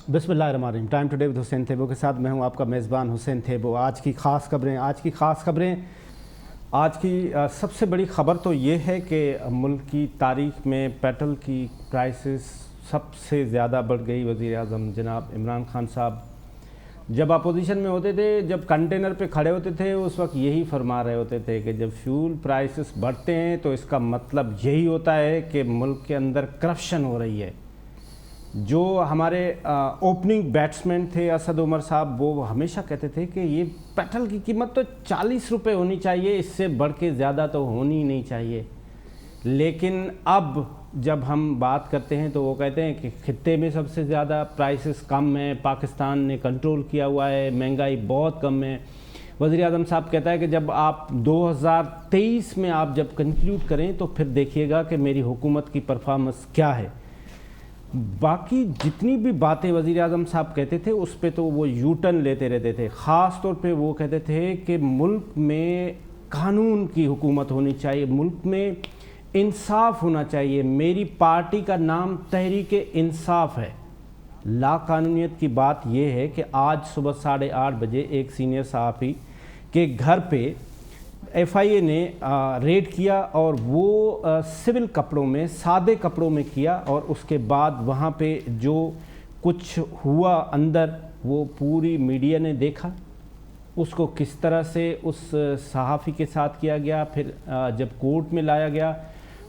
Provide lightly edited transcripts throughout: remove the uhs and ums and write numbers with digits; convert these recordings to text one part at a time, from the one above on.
بسم اللہ الرحمن الرحیم. ٹائم ٹوڈے ود حسین تھیبو کے ساتھ میں ہوں آپ کا میزبان حسین تھیبو. آج کی خاص خبریں آج کی سب سے بڑی خبر تو یہ ہے کہ ملک کی تاریخ میں پیٹرول کی پرائسز سب سے زیادہ بڑھ گئی. وزیر اعظم جناب عمران خان صاحب جب اپوزیشن میں ہوتے تھے، جب کنٹینر پہ کھڑے ہوتے تھے، اس وقت یہی فرما رہے ہوتے تھے کہ جب فیول پرائسز بڑھتے ہیں تو اس کا مطلب یہی ہوتا ہے کہ ملک کے اندر کرپشن ہو رہی ہے. جو ہمارے اوپننگ بیٹسمین تھے اسد عمر صاحب، وہ ہمیشہ کہتے تھے کہ یہ پیٹرول کی قیمت تو 40 روپے ہونی چاہیے، اس سے بڑھ کے زیادہ تو ہونی ہی نہیں چاہیے. لیکن اب جب ہم بات کرتے ہیں تو وہ کہتے ہیں کہ خطے میں سب سے زیادہ پرائسز کم ہیں، پاکستان نے کنٹرول کیا ہوا ہے، مہنگائی بہت کم ہے. وزیر اعظم صاحب کہتا ہے کہ جب آپ 2023 میں آپ جب کنکلیوڈ کریں تو پھر دیکھیے گا کہ میری حکومت کی پرفارمنس کیا ہے. باقی جتنی بھی باتیں وزیر اعظم صاحب کہتے تھے اس پہ تو وہ یو ٹرن لیتے رہتے تھے. خاص طور پہ وہ کہتے تھے کہ ملک میں قانون کی حکومت ہونی چاہیے، ملک میں انصاف ہونا چاہیے. میری پارٹی کا نام تحریک انصاف ہے. لا قانونیت کی بات یہ ہے کہ آج صبح 8:30 بجے ایک سینئر صحافی کے گھر پہ ایف آئی اے نے ریڈ کیا، اور وہ سول کپڑوں میں، سادے کپڑوں میں کیا، اور اس کے بعد وہاں پہ جو کچھ ہوا اندر وہ پوری میڈیا نے دیکھا. اس کو کس طرح سے اس صحافی کے ساتھ کیا گیا. پھر جب کورٹ میں لایا گیا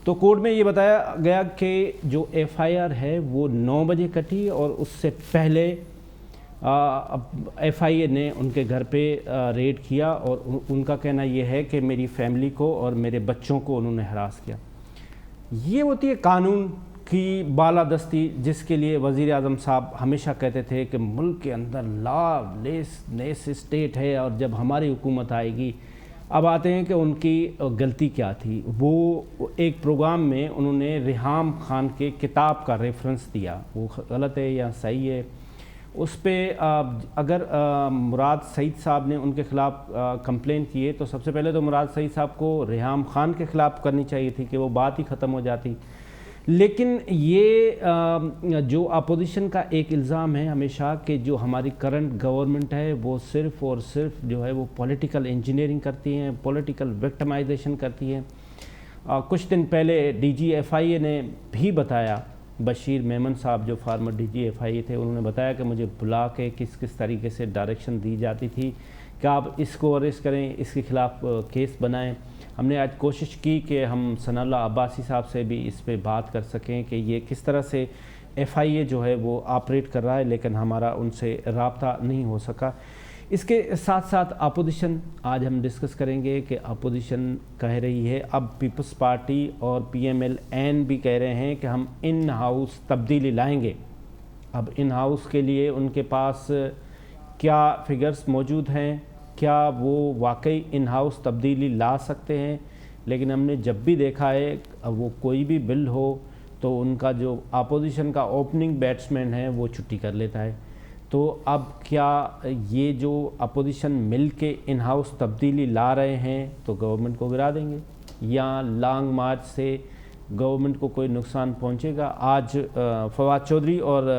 تو کورٹ میں یہ بتایا گیا کہ جو ایف آئی آر ہے وہ 9 بجے کٹی، اور اس سے پہلے ایف آئی اے نے ان کے گھر پہ ریڈ کیا، اور ان کا کہنا یہ ہے کہ میری فیملی کو اور میرے بچوں کو انہوں نے ہراس کیا. یہ ہوتی ہے قانون کی بالادستی، جس کے لیے وزیر اعظم صاحب ہمیشہ کہتے تھے کہ ملک کے اندر لا لیس اسٹیٹ ہے، اور جب ہماری حکومت آئے گی. اب آتے ہیں کہ ان کی غلطی کیا تھی. وہ ایک پروگرام میں انہوں نے ریحام خان کے کتاب کا ریفرنس دیا، وہ غلط ہے یا صحیح ہے اس پہ اگر مراد سعید صاحب نے ان کے خلاف کمپلین کی ہے تو سب سے پہلے تو مراد سعید صاحب کو ریحام خان کے خلاف کرنی چاہیے تھی کہ وہ بات ہی ختم ہو جاتی. لیکن یہ جو اپوزیشن کا ایک الزام ہے ہمیشہ کہ جو ہماری کرنٹ گورنمنٹ ہے وہ صرف اور صرف جو ہے وہ پولیٹیکل انجینئرنگ کرتی ہیں، پولیٹیکل وکٹمائزیشن کرتی ہیں. کچھ دن پہلے ڈی جی ایف آئی اے نے بھی بتایا، بشیر میمن صاحب جو فارمر ڈی جی ایف آئی اے تھے، انہوں نے بتایا کہ مجھے بلا کے کس طریقے سے ڈائریکشن دی جاتی تھی کہ آپ اس کو اریسٹ کریں، اس کے خلاف کیس بنائیں. ہم نے آج کوشش کی کہ ہم ثناء اللہ عباسی صاحب سے بھی اس پہ بات کر سکیں کہ یہ کس طرح سے ایف آئی اے جو ہے وہ آپریٹ کر رہا ہے، لیکن ہمارا ان سے رابطہ نہیں ہو سکا. اس کے ساتھ ساتھ اپوزیشن آج ہم ڈسکس کریں گے کہ اپوزیشن کہہ رہی ہے، اب پیپلز پارٹی اور پی ایم ایل این بھی کہہ رہے ہیں کہ ہم ان ہاؤس تبدیلی لائیں گے. اب ان ہاؤس کے لیے ان کے پاس کیا فگرز موجود ہیں، کیا وہ واقعی ان ہاؤس تبدیلی لا سکتے ہیں. لیکن ہم نے جب بھی دیکھا ہے وہ کوئی بھی بل ہو تو ان کا جو اپوزیشن کا اوپننگ بیٹسمین ہے وہ چھٹی کر لیتا ہے. تو اب کیا یہ جو اپوزیشن مل کے ان ہاؤس تبدیلی لا رہے ہیں تو گورنمنٹ کو گرا دیں گے، یا لانگ مارچ سے گورنمنٹ کو کوئی نقصان پہنچے گا؟ آج فواد چودھری اور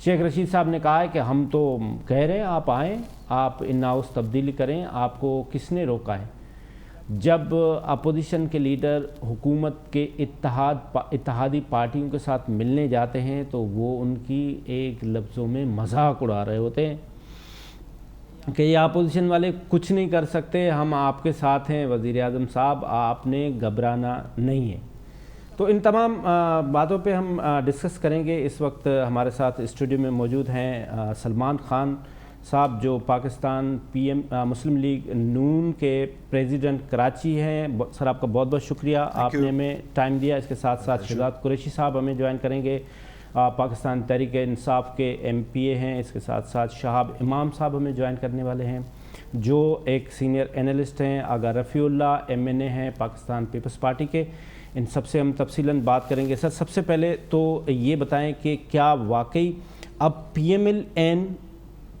شیخ رشید صاحب نے کہا ہے کہ ہم تو کہہ رہے ہیں آپ آئیں، آپ ان ہاؤس تبدیلی کریں، آپ کو کس نے روکا ہے؟ جب اپوزیشن کے لیڈر حکومت کے اتحادی پارٹیوں کے ساتھ ملنے جاتے ہیں تو وہ ان کی ایک لفظوں میں مذاق اڑا رہے ہوتے ہیں کہ یہ اپوزیشن والے کچھ نہیں کر سکتے، ہم آپ کے ساتھ ہیں. وزیر اعظم صاحب آپ نے گھبرانا نہیں ہے. تو ان تمام باتوں پہ ہم ڈسکس کریں گے. اس وقت ہمارے ساتھ اسٹوڈیو میں موجود ہیں سلمان خان صاحب جو پاکستان مسلم لیگ نون کے پریزیڈنٹ کراچی ہیں. سر آپ کا بہت بہت شکریہ، آپ نے ہمیں ٹائم دیا. اس کے ساتھ ساتھ شہزاد قریشی صاحب ہمیں جوائن کریں گے، پاکستان تحریک انصاف کے ایم پی اے ہیں. اس کے ساتھ ساتھ شہاب امام صاحب ہمیں جوائن کرنے والے ہیں جو ایک سینئر اینالسٹ ہیں. آغا رفیع اللہ ایم این اے ہیں پاکستان پیپلز پارٹی کے. ان سب سے ہم تفصیلاً بات کریں گے. سر سب سے پہلے تو یہ بتائیں کہ کیا واقعی اب P M L N,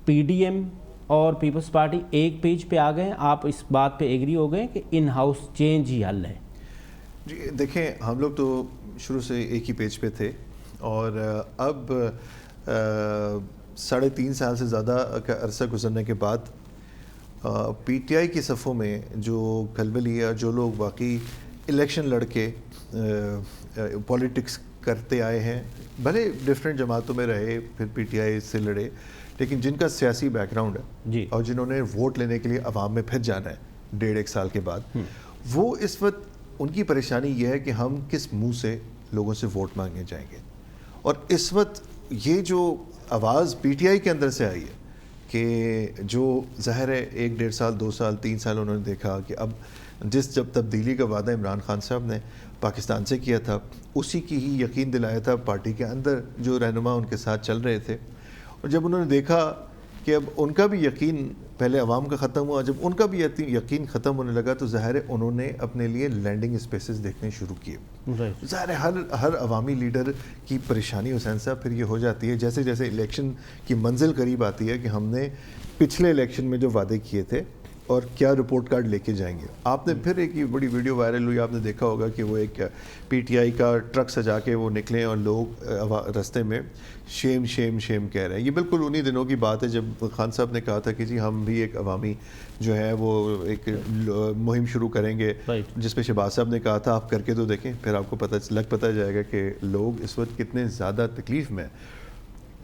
P D M اور پیپلز پارٹی ایک پیج پہ آ گئے ہیں؟ آپ اس بات پہ ایگری ہو گئے کہ ان ہاؤس چینج ہی حل ہے؟ جی دیکھیں، ہم لوگ تو شروع سے ایک ہی پیج پہ تھے، اور اب 3.5 سال سے زیادہ کا عرصہ گزرنے کے بعد پی ٹی آئی کی صفوں میں جو کھلبلی ہے، جو لوگ واقعی الیکشن لڑ کے پولیٹکس کرتے آئے ہیں، بھلے ڈفرینٹ جماعتوں میں رہے، پھر پی ٹی آئی سے لڑے، لیکن جن کا سیاسی بیک گراؤنڈ ہے اور جنہوں نے ووٹ لینے کے لیے عوام میں پھر جانا ہے 1.5 سال کے بعد، وہ اس وقت ان کی پریشانی یہ ہے کہ ہم کس منہ سے لوگوں سے ووٹ مانگنے جائیں گے. اور اس وقت یہ جو آواز پی ٹی آئی کے اندر سے آئی ہے کہ جو ظاہر ہے 1.5 سال 2 سال 3 سال انہوں نے دیکھا کہ اب جب تبدیلی کا وعدہ عمران خان صاحب نے پاکستان سے کیا تھا، اسی کی ہی یقین دلایا تھا پارٹی کے اندر جو رہنما ان کے ساتھ چل رہے تھے. اور جب انہوں نے دیکھا کہ اب ان کا بھی یقین پہلے عوام کا ختم ہوا، جب ان کا بھی یقین ختم ہونے لگا تو ظاہر ہے انہوں نے اپنے لیے لینڈنگ اسپیسز دیکھنے شروع کیے. ظاہر ہے ہر عوامی لیڈر کی پریشانی حسین صاحب پھر یہ ہو جاتی ہے جیسے جیسے الیکشن کی منزل قریب آتی ہے کہ ہم نے پچھلے الیکشن میں جو وعدے کیے تھے اور کیا رپورٹ کارڈ لے کے جائیں گے. آپ نے پھر ایک بڑی ویڈیو وائرل ہوئی، آپ نے دیکھا ہوگا کہ وہ ایک پی ٹی آئی کا ٹرک سجا کے وہ نکلے اور لوگ رستے میں شیم شیم شیم کہہ رہے ہیں. یہ بالکل انہی دنوں کی بات ہے جب خان صاحب نے کہا تھا کہ جی ہم بھی ایک عوامی جو ہے وہ ایک مہم شروع کریں گے، جس پہ شہباز صاحب نے کہا تھا آپ کر کے تو دیکھیں، پھر آپ کو پتہ جائے گا کہ لوگ اس وقت کتنے زیادہ تکلیف میں ہیں.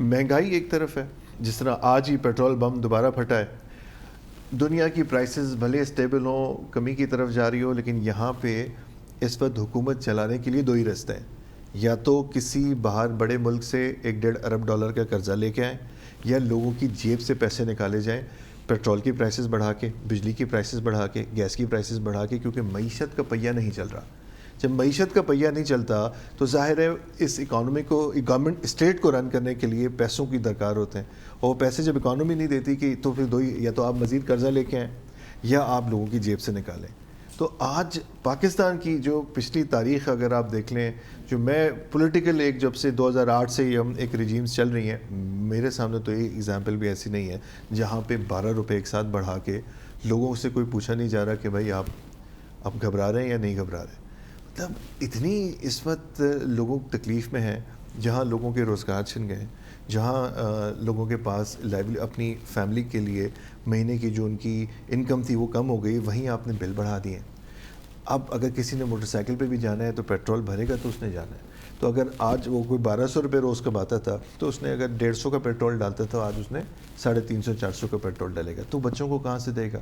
مہنگائی ایک طرف ہے، جس طرح آج ہی پیٹرول بم دوبارہ پھٹا ہے، دنیا کی پرائسز بھلے اسٹیبل ہوں، کمی کی طرف جاری ہو، لیکن یہاں پہ اس وقت حکومت چلانے کے لیے 2 ہی راستے ہیں، یا تو کسی باہر بڑے ملک سے $1.5 ارب کا قرضہ لے کے آئیں، یا لوگوں کی جیب سے پیسے نکالے جائیں پیٹرول کی پرائسز بڑھا کے، بجلی کی پرائسز بڑھا کے، گیس کی پرائسز بڑھا کے، کیونکہ معیشت کا پہیہ نہیں چل رہا. جب معیشت کا پہیہ نہیں چلتا تو ظاہر ہے اس اکانومی کو، گورنمنٹ اسٹیٹ کو رن کرنے کے لیے پیسوں کی درکار ہوتے ہیں، اور پیسے جب اکانومی نہیں دیتی کہ تو پھر 2 ہی، یا تو آپ مزید قرضہ لے کے آئیں یا آپ لوگوں کی جیب سے نکالیں. تو آج پاکستان کی جو پچھلی تاریخ اگر آپ دیکھ لیں، جو میں پولیٹیکل ایک جب سے 2008 سے ہم ایک ریجیمز چل رہی ہیں، میرے سامنے تو ایک ایگزامپل بھی ایسی نہیں ہے جہاں پہ 12 روپے ایک ساتھ بڑھا کے لوگوں سے کوئی پوچھا نہیں جا رہا کہ بھائی آپ گھبرا رہے ہیں یا نہیں گھبرا رہے. مطلب اتنی اس وقت لوگوں تکلیف میں ہیں، جہاں لوگوں کے روزگار چھن گئے، جہاں لوگوں کے پاس اپنی فیملی کے لیے مہینے کی جو ان کی انکم تھی وہ کم ہو گئی، وہیں آپ نے بل بڑھا دیے. اب اگر کسی نے موٹر سائیکل پہ بھی جانا ہے تو پیٹرول بھرے گا تو اس نے جانا ہے. تو اگر آج وہ کوئی 1200 روپے روز کماتا تھا تو اس نے اگر 150 کا پیٹرول ڈالتا تھا، آج اس نے 350 400 کا پیٹرول ڈالے گا. تو بچوں کو کہاں سے دے گا؟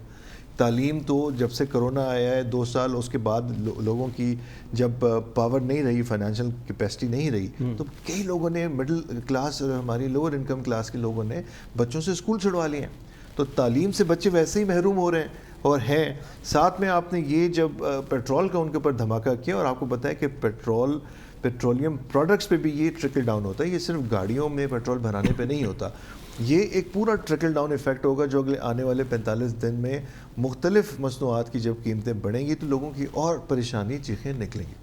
تعلیم تو جب سے کرونا آیا ہے 2 سال، اس کے بعد لوگوں کی جب پاور نہیں رہی، فائنینشیل کیپیسٹی نہیں رہی، تو کئی لوگوں نے مڈل کلاس اور ہماری لوور انکم کلاس کے لوگوں نے بچوں سے اسکول چھڑوا لیے ہیں. تو تعلیم سے بچے ویسے ہی محروم ہو رہے ہیں اور ہیں. ساتھ میں آپ نے یہ جب پیٹرول کا ان کے اوپر دھماکہ کیا، اور آپ کو پتہ ہے کہ پیٹرولیم پروڈکٹس پہ بھی یہ ٹرکل ڈاؤن ہوتا ہے، یہ صرف گاڑیوں میں پیٹرول بھرانے پہ نہیں ہوتا، یہ ایک پورا ٹرکل ڈاؤن ایفیکٹ ہوگا جو اگلے آنے والے 45 دن میں مختلف مصنوعات کی جب قیمتیں بڑھیں گی تو لوگوں کی اور پریشانی چیخیں نکلیں گی.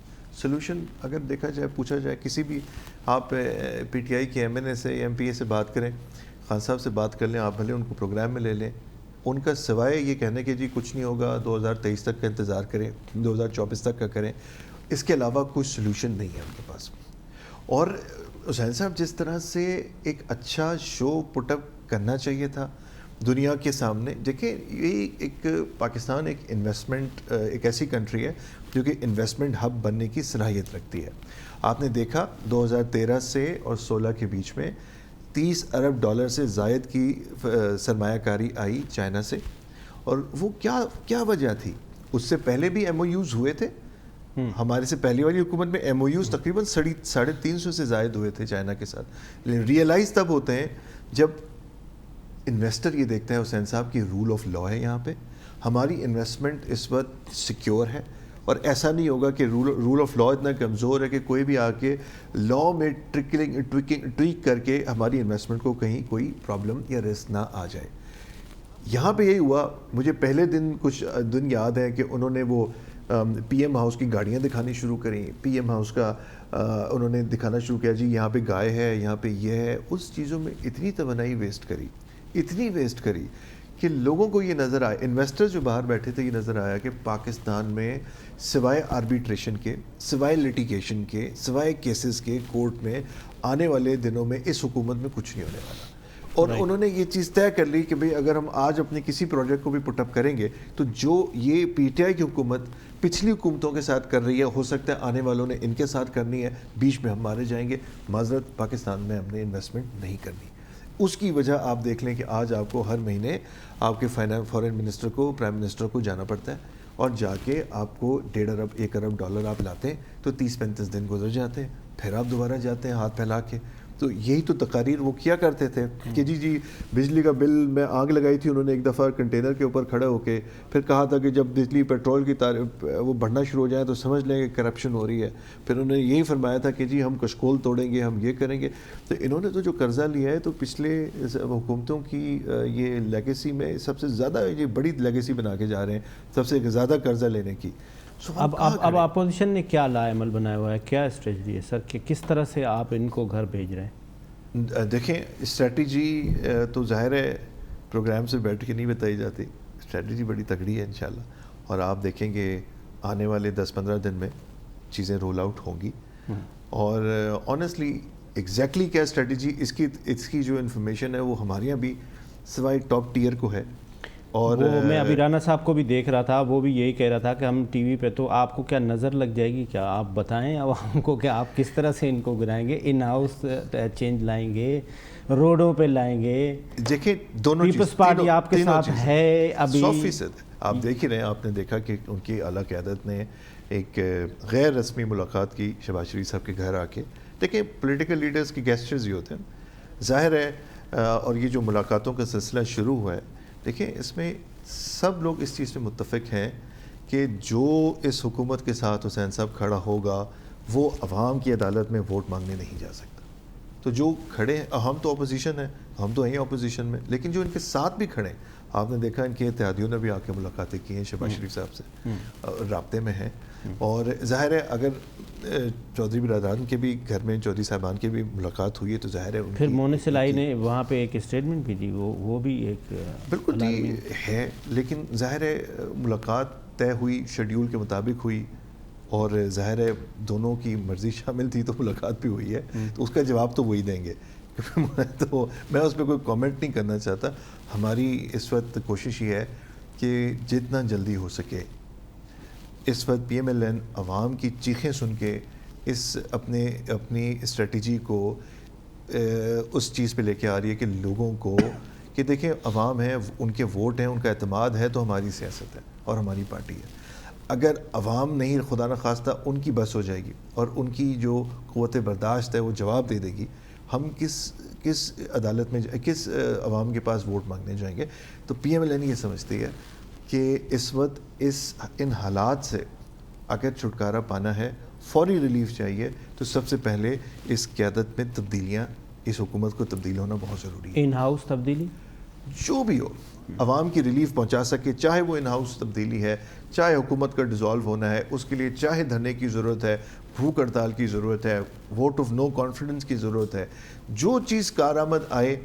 سلوشن اگر دیکھا جائے، پوچھا جائے، کسی بھی آپ پی ٹی آئی کے ایم این اے سے، ایم پی اے سے بات کریں، خان صاحب سے بات کر لیں، آپ بھلے ان کو پروگرام میں لے لیں، ان کا سوائے یہ کہنے کہ جی کچھ نہیں ہوگا، 2023 تک کا انتظار کریں، 2024 تک کا کریں، اس کے علاوہ کچھ سلوشن نہیں ہے ان کے پاس. اور حسین صاحب جس طرح سے ایک اچھا شو پٹ اپ کرنا چاہیے تھا دنیا کے سامنے، دیکھیں یہ ایک پاکستان ایک انویسٹمنٹ، ایک ایسی کنٹری ہے جو کہ انویسٹمنٹ ہب بننے کی صلاحیت رکھتی ہے. آپ نے دیکھا 2013 سے اور 16 کے بیچ میں $30 ارب سے زائد کی سرمایہ کاری آئی چائنا سے. اور وہ کیا وجہ تھی؟ اس سے پہلے بھی ایم او یوز ہوئے تھے، ہمارے سے پہلی والی حکومت میں ایم او یوز تقریباً 350 سے زائد ہوئے تھے چائنا کے ساتھ. لیکن ریئلائز تب ہوتے ہیں جب انویسٹر یہ دیکھتے ہیں حسین صاحب کی رول آف لا ہے، یہاں پہ ہماری انویسٹمنٹ اس وقت سیکیور ہے، اور ایسا نہیں ہوگا کہ رول آف لا اتنا کمزور ہے کہ کوئی بھی آ کے لا میں ٹویک کر کے ہماری انویسٹمنٹ کو کہیں کوئی پرابلم یا رسک نہ آ جائے. یہاں پہ یہی ہوا. مجھے پہلے دن کچھ دن یاد ہے کہ انہوں نے وہ پی ایم ہاؤس کی گاڑیاں دکھانی شروع کریں، پی ایم ہاؤس کا انہوں نے دکھانا شروع کیا، جی یہاں پہ گائے ہے، یہاں پہ یہ ہے. اس چیزوں میں اتنی توانائی اتنی ویسٹ کری کہ لوگوں کو یہ نظر آیا، انویسٹر جو باہر بیٹھے تھے، یہ نظر آیا کہ پاکستان میں سوائے آربیٹریشن کے، سوائے لیٹیگیشن کے، سوائے کیسز کے کورٹ میں، آنے والے دنوں میں اس حکومت میں کچھ نہیں ہونے والا. اور انہوں نے یہ چیز طے کر لی کہ بھئی اگر ہم آج اپنے کسی پروجیکٹ کو بھی پٹ اپ کریں گے تو جو یہ پی ٹی آئی کی حکومت پچھلی حکومتوں کے ساتھ کر رہی ہے ہو سکتا ہے آنے والوں نے ان کے ساتھ کرنی ہے, بیچ میں ہم مارے جائیں گے. معذرت, پاکستان میں ہم نے انویسٹمنٹ نہیں کرنی. اس کی وجہ آپ دیکھ لیں کہ آج آپ کو ہر مہینے آپ کے فارن منسٹر کو, پرائم منسٹر کو جانا پڑتا ہے, اور جا کے آپ کو $1.5 ارب آپ لاتے ہیں تو 30-35 دن گزر جاتے ہیں, پھر آپ دوبارہ جاتے ہیں ہاتھ پھیلا کے. تو یہی تو تقاریر وہ کیا کرتے تھے کہ جی بجلی کا بل میں آگ لگائی تھی انہوں نے ایک دفعہ کنٹینر کے اوپر کھڑے ہو کے, پھر کہا تھا کہ جب بجلی پیٹرول کی وہ بڑھنا شروع ہو جائیں تو سمجھ لیں کہ کرپشن ہو رہی ہے. پھر انہوں نے یہی فرمایا تھا کہ جی ہم کشکول توڑیں گے, ہم یہ کریں گے. تو انہوں نے تو جو قرضہ لیا ہے تو پچھلے حکومتوں کی یہ لیگیسی میں سب سے زیادہ یہ بڑی لیگیسی بنا کے جا رہے ہیں, سب سے زیادہ قرضہ لینے کی. اب اپوزیشن نے کیا لا عمل بنایا ہوا ہے, کیا اسٹریٹجی ہے سر, کہ کس طرح سے آپ ان کو گھر بھیج رہے ہیں؟ دیکھیں اسٹریٹجی تو ظاہر ہے پروگرام سے بیٹھ کے نہیں بتائی جاتی, اسٹریٹجی بڑی تگڑی ہے انشاءاللہ, اور آپ دیکھیں گے آنے والے 10-15 دن میں چیزیں رول آؤٹ ہوں گی. اور آنیسٹلی ایگزیکٹلی کیا اسٹریٹجی اس کی جو انفارمیشن ہے وہ ہمارے یہاں بھی سوائے ٹاپ ٹیئر کو ہے. اور وہ میں ابھی رانا صاحب کو بھی دیکھ رہا تھا, وہ بھی یہی کہہ رہا تھا کہ ہم ٹی وی پہ, تو آپ کو کیا نظر لگ جائے گی کیا, آپ بتائیں عوام کو کہ آپ کس طرح سے ان کو گرائیں گے, ان ہاؤس چینج لائیں گے, روڈوں پہ لائیں گے. دیکھیں دونوں پیپلز پارٹی آپ کے ساتھ ہے ابھی 100%. آپ دیکھ ہی رہے ہیں, آپ نے دیکھا کہ ان کی اعلیٰ قیادت نے ایک غیر رسمی ملاقات کی شہباز شریف صاحب کے گھر آ کے. دیکھیں پولیٹیکل لیڈرز کی گیسچرز ہی ہوتے ہیں ظاہر ہے, اور یہ جو ملاقاتوں کا سلسلہ شروع ہوا ہے, دیکھیں اس میں سب لوگ اس چیز سے متفق ہیں کہ جو اس حکومت کے ساتھ حسین صاحب کھڑا ہوگا وہ عوام کی عدالت میں ووٹ مانگنے نہیں جا سکتا. تو جو کھڑے ہیں, ہم تو اپوزیشن ہیں, ہم تو ہیں اپوزیشن میں, لیکن جو ان کے ساتھ بھی کھڑے ہیں, آپ نے دیکھا ان کے اتحادیوں نے بھی آ کے ملاقاتیں کی ہیں شہباز شریف صاحب سے, رابطے میں ہیں. اور ظاہر ہے اگر چودھری برادران کے بھی گھر میں چودھری صاحبان کی بھی ملاقات ہوئی ہے تو ظاہر ہے پھر مونس الہی نے وہاں پہ ایک اسٹیٹمنٹ بھی دی, وہ بھی ایک بالکل جی ہے, لیکن ظاہر ہے ملاقات طے ہوئی, شیڈیول کے مطابق ہوئی, اور ظاہر ہے دونوں کی مرضی شامل تھی تو ملاقات بھی ہوئی ہے, تو اس کا جواب تو وہی دیں گے. تو میں اس پہ کوئی کامنٹ نہیں کرنا چاہتا. ہماری اس وقت کوشش یہ ہے کہ جتنا جلدی ہو سکے اس وقت پی ایم ایل این عوام کی چیخیں سن کے اپنی اسٹریٹجی کو اس چیز پہ لے کے آ رہی ہے کہ لوگوں کو کہ دیکھیں عوام ہیں, ان کے ووٹ ہیں, ان کا اعتماد ہے, تو ہماری سیاست ہے اور ہماری پارٹی ہے. اگر عوام نہیں خدا نخواستہ ان کی بس ہو جائے گی اور ان کی جو قوت برداشت ہے وہ جواب دے دے گی, ہم کس عدالت میں کس عوام کے پاس ووٹ مانگنے جائیں گے. تو پی ایم ایل این یہ سمجھتی ہے کہ اس وقت ان حالات سے اگر چھٹکارا پانا ہے, فوری ریلیف چاہیے, تو سب سے پہلے اس قیادت میں تبدیلیاں, اس حکومت کو تبدیل ہونا بہت ضروری ہے. ان ہاؤس تبدیلی جو بھی ہو عوام کی ریلیف پہنچا سکے, چاہے وہ ان ہاؤس تبدیلی ہے, چاہے حکومت کا ڈیزالو ہونا ہے, اس کے لیے چاہے دھرنے کی ضرورت ہے, بھوک ہڑتال کی ضرورت ہے, ووٹ آف نو کانفیڈنس کی ضرورت ہے, جو چیز کارآمد آئے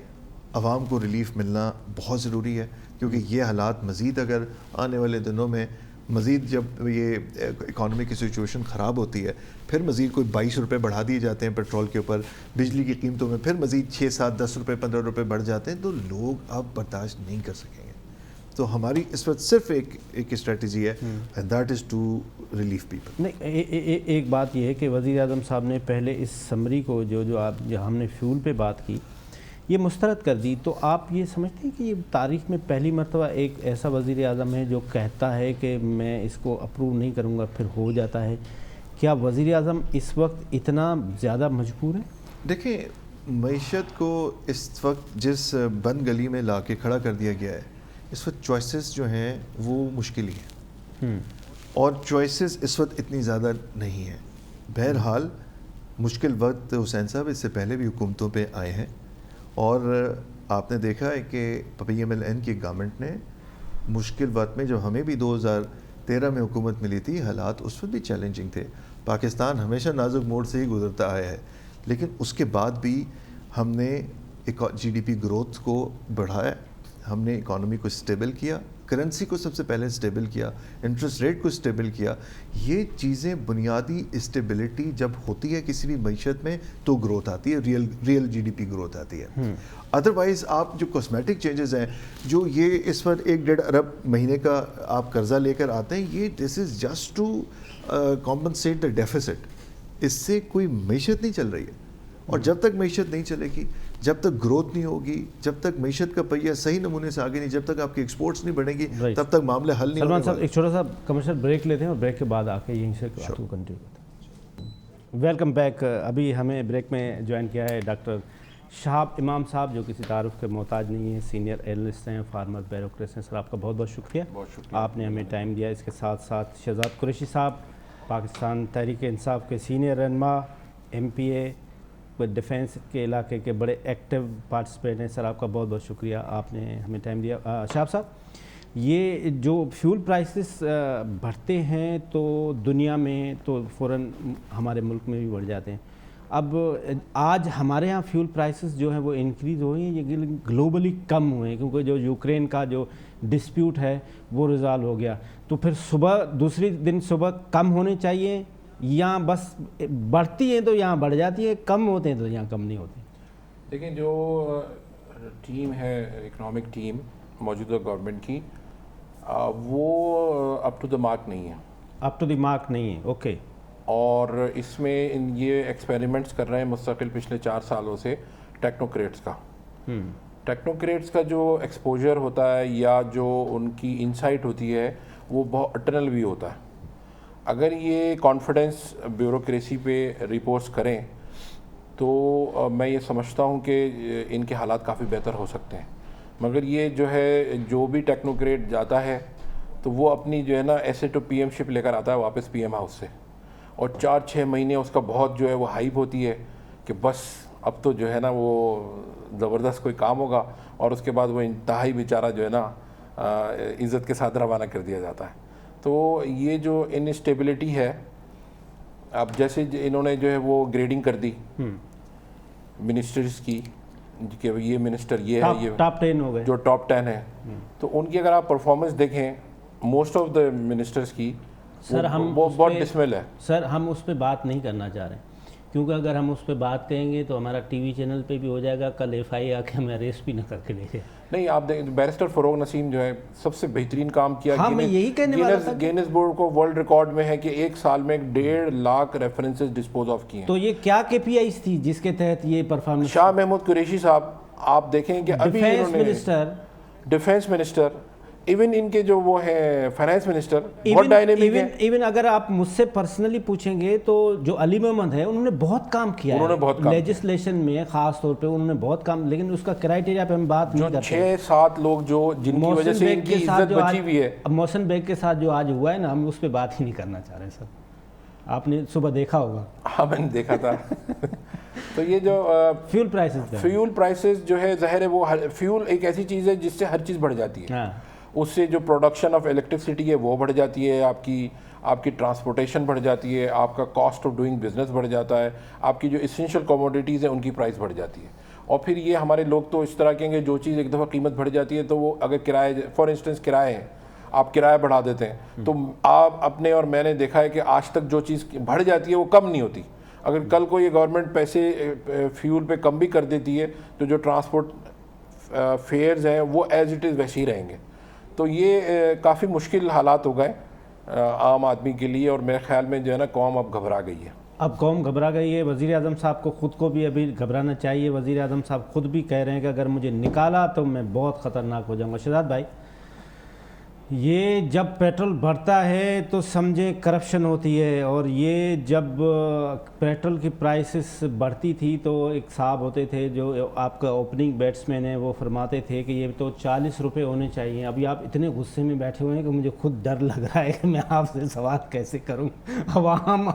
عوام کو ریلیف ملنا بہت ضروری ہے. کیونکہ یہ حالات مزید اگر آنے والے دنوں میں مزید جب یہ اکانومی کی سچویشن خراب ہوتی ہے, پھر مزید کوئی 22 روپے بڑھا دیے جاتے ہیں پیٹرول کے اوپر, بجلی کی قیمتوں میں پھر مزید 6, 7, 10 روپے 15 روپے بڑھ جاتے ہیں, تو لوگ اب برداشت نہیں کر سکیں گے. تو ہماری اس وقت صرف ایک اسٹریٹجی ہے, and that is to relief people. نہیں, ایک بات یہ ہے کہ وزیر اعظم صاحب نے پہلے اس سمری کو جو ہم نے فیول پہ بات کی یہ مسترد کر دی, تو آپ یہ سمجھتے ہیں کہ یہ تاریخ میں پہلی مرتبہ ایک ایسا وزیر اعظم ہے جو کہتا ہے کہ میں اس کو اپروو نہیں کروں گا, پھر ہو جاتا ہے. کیا وزیر اعظم اس وقت اتنا زیادہ مجبور ہے؟ دیکھیں معیشت کو اس وقت جس بند گلی میں لا کے کھڑا کر دیا گیا ہے, اس وقت چوائسز جو ہیں وہ مشکل ہی ہیں, اور چوائسز اس وقت اتنی زیادہ نہیں ہیں. بہرحال مشکل وقت حسین صاحب اس سے پہلے بھی حکومتوں پہ آئے ہیں, اور آپ نے دیکھا ہے کہ پی ایم ایل این کی گورنمنٹ نے مشکل وقت میں, جب ہمیں بھی 2013 میں حکومت ملی تھی, حالات اس وقت بھی چیلنجنگ تھے. پاکستان ہمیشہ نازک موڑ سے ہی گزرتا آیا ہے, لیکن اس کے بعد بھی ہم نے جی ڈی پی گروتھ کو بڑھایا, ہم نے اکانومی کو اسٹیبل کیا, کرنسی کو سب سے پہلے اسٹیبل کیا, انٹرسٹ ریٹ کو اسٹیبل کیا. یہ چیزیں بنیادی اسٹیبلٹی جب ہوتی ہے کسی بھی معیشت میں تو گروتھ آتی ہے, real G D P growth آتی ہے. ادروائز آپ جو کاسمیٹک چینجز ہیں, جو یہ اس وقت 1.5 ارب مہینے کا آپ قرضہ لے کر آتے ہیں, یہ this is just to compensate the deficit. اس سے کوئی معیشت نہیں چل رہی ہے, اور جب تک معیشت نہیں چلے گی, جب تک گروتھ نہیں ہوگی, جب تک معیشت کا پہیہ صحیح نمونے سے آگے نہیں, جب تک آپ کی ایکسپورٹس نہیں بڑھیں گی, تب تک معاملہ حل نہیں ہوگا. سلمان صاحب ایک چھوٹا سا کمرشل بریک لیتے ہیں اور بریک کے بعد آ کے یہیں سے بات کو کنٹینیو کرتے ہیں. Welcome back. ابھی ہمیں بریک میں جوائن کیا ہے ڈاکٹر شہاب امام صاحب, جو کسی تعارف کے محتاج نہیں ہیں, سینئر اینالسٹ ہیں, فارمر بیوروکریٹ ہیں. سر آپ کا بہت بہت شکریہ, آپ نے ہمیں ٹائم دیا. اس کے ساتھ ساتھ شہزاد قریشی صاحب, پاکستان تحریک انصاف کے سینئر رہنما, ایم پی اے, ڈیفینس کے علاقے کے بڑے ایکٹیو پارٹیسپیٹ ہیں. سر آپ کا بہت بہت شکریہ, آپ نے ہمیں ٹائم دیا. شہاب صاحب, یہ جو فیول پرائسز بڑھتے ہیں تو دنیا میں تو فوراً ہمارے ملک میں بھی بڑھ جاتے ہیں. اب آج ہمارے ہاں فیول پرائسز جو ہیں وہ انکریز ہوئے ہیں, یہ گلوبلی کم ہوئے ہیں, کیونکہ جو یوکرین کا جو ڈسپیوٹ ہے وہ ریزالو ہو گیا. تو پھر صبح دوسری دن صبح کم ہونے چاہیے, یا بس بڑھتی ہیں تو یہاں بڑھ جاتی ہیں, کم ہوتے ہیں تو یہاں کم نہیں ہوتے؟ دیکھیں, جو ٹیم ہے اکنامک ٹیم موجودہ گورنمنٹ کی, وہ اپ ٹو دا مارک نہیں ہے. اپ ٹو دی مارک نہیں ہے, اوکے. اور اس میں یہ ایکسپیریمنٹس کر رہے ہیں مستقل پچھلے 4 سالوں سے ٹیکنوکریٹس کا. ٹیکنوکریٹس کا جو ایکسپوجر ہوتا ہے یا جو ان کی انسائٹ ہوتی ہے وہ بہت اٹرنل ویو ہوتا ہے. اگر یہ کانفیڈنس بیوروکریسی پہ رپورٹس کریں تو میں یہ سمجھتا ہوں کہ ان کے حالات کافی بہتر ہو سکتے ہیں. مگر یہ جو ہے, جو بھی ٹیکنوکریٹ جاتا ہے تو وہ اپنی جو ہے نا ایسے تو پی ایم شپ لے کر آتا ہے واپس پی ایم ہاؤس سے, اور 4-6 مہینے اس کا بہت جو ہے وہ ہائپ ہوتی ہے کہ بس اب تو جو ہے نا وہ زبردست کوئی کام ہوگا, اور اس کے بعد وہ انتہائی بیچارہ جو ہے نا عزت کے ساتھ روانہ کر دیا جاتا ہے. تو یہ جو انسٹیبلٹی ہے, اب جیسے انہوں نے جو ہے وہ گریڈنگ کر دی منسٹرز کی کہ یہ منسٹر یہ ہے, یہ ٹاپ 10 ہو گئے, جو ٹاپ 10 ہے, تو ان کی اگر آپ پرفارمنس دیکھیں موسٹ آف دا منسٹرز کی, سر ہم بہت ڈسمل ہے. سر ہم اس پہ بات نہیں کرنا چاہ رہے ہیں, کیونکہ اگر ہم اس پہ بات کہیں گے تو ہمارا ٹی وی چینل پہ بھی ہو جائے گا, کل ایف آئی آ کے ہمیں اریسٹ بھی نہ کر کے لے جائے. نہیں, آپ دیکھیں بیرسٹر فروغ نسیم جو ہے سب سے بہترین کام کیا. ہاں, میں یہی کہنے والا تھا. گینیس بورڈ کو ورلڈ ریکارڈ میں ہے کہ ایک سال میں 1.5 لاکھ ریفرنسز ڈسپوز آف کیے ہیں. تو یہ کیا کے پی آئیز تھی جس کے تحت یہ پرفارمنس؟ شاہ محمود قریشی صاحب, آپ دیکھیں کہ ابھی ڈیفینس منسٹر, ایون ان کے جو وہ ہیں فائنانس منسٹر, بہت ڈائنامک ہیں. ایون اگر آپ مجھ سے پرسنلی پوچھیں گے تو جو علی محمد ہے انہوں نے بہت کام کیا ہے لیجسلیشن میں, خاص طور پہ انہوں نے بہت کام, لیکن اس کا کرائٹیریا پہ ہم بات نہیں کرتے. 6-7 لوگ جو جن کی وجہ سے ان کی عزت بچی ہوئی ہے. اب محسن بیگ کے ساتھ جو آج ہوا ہے نا, ہم اس پہ بات ہی نہیں کرنا چاہ رہے سر. آپ نے صبح دیکھا ہوگا. ہاں, میں نے دیکھا تھا. تو یہ جو فیول پرائسز جو ہے, ظاہر ہے وہ فیول ایک ایسی چیز ہے جس سے ہر چیز بڑھ جاتی ہے. اس سے جو پروڈکشن آف الیکٹریسٹی ہے وہ بڑھ جاتی ہے, آپ کی ٹرانسپورٹیشن بڑھ جاتی ہے, آپ کا کاسٹ آف ڈوئنگ بزنس بڑھ جاتا ہے, آپ کی جو اسینشیل کموڈیٹیز ہیں ان کی پرائس بڑھ جاتی ہے. اور پھر یہ ہمارے لوگ تو اس طرح کہیں گے جو چیز ایک دفعہ قیمت بڑھ جاتی ہے تو وہ اگر کرائے, فار انسٹنس کرائے ہیں, آپ کرایہ بڑھا دیتے ہیں, تو آپ اپنے اور میں نے دیکھا ہے کہ آج تک جو چیز بڑھ جاتی ہے وہ کم نہیں ہوتی. اگر کل کو یہ گورنمنٹ پیسے فیول پہ کم بھی کر دیتی ہے تو جو ٹرانسپورٹ فیئرز ہیں وہ ایز اٹ از ویسے ہی رہیں گے. تو یہ کافی مشکل حالات ہو گئے عام آدمی کے لیے, اور میرے خیال میں جو ہے نا قوم اب گھبرا گئی ہے. اب قوم گھبرا گئی ہے. وزیر اعظم صاحب کو خود کو بھی ابھی گھبرانا چاہیے. وزیر اعظم صاحب خود بھی کہہ رہے ہیں کہ اگر مجھے نکالا تو میں بہت خطرناک ہو جاؤں گا. شہزاد بھائی, یہ جب پیٹرول بڑھتا ہے تو سمجھیں کرپشن ہوتی ہے, اور یہ جب پیٹرول کی پرائسز بڑھتی تھی تو ایک صاحب ہوتے تھے جو آپ کا اوپننگ بیٹس مین ہے, وہ فرماتے تھے کہ یہ تو 40 روپے ہونے چاہیے. ابھی آپ اتنے غصے میں بیٹھے ہوئے ہیں کہ مجھے خود ڈر لگ رہا ہے کہ میں آپ سے سوال کیسے کروں. عوام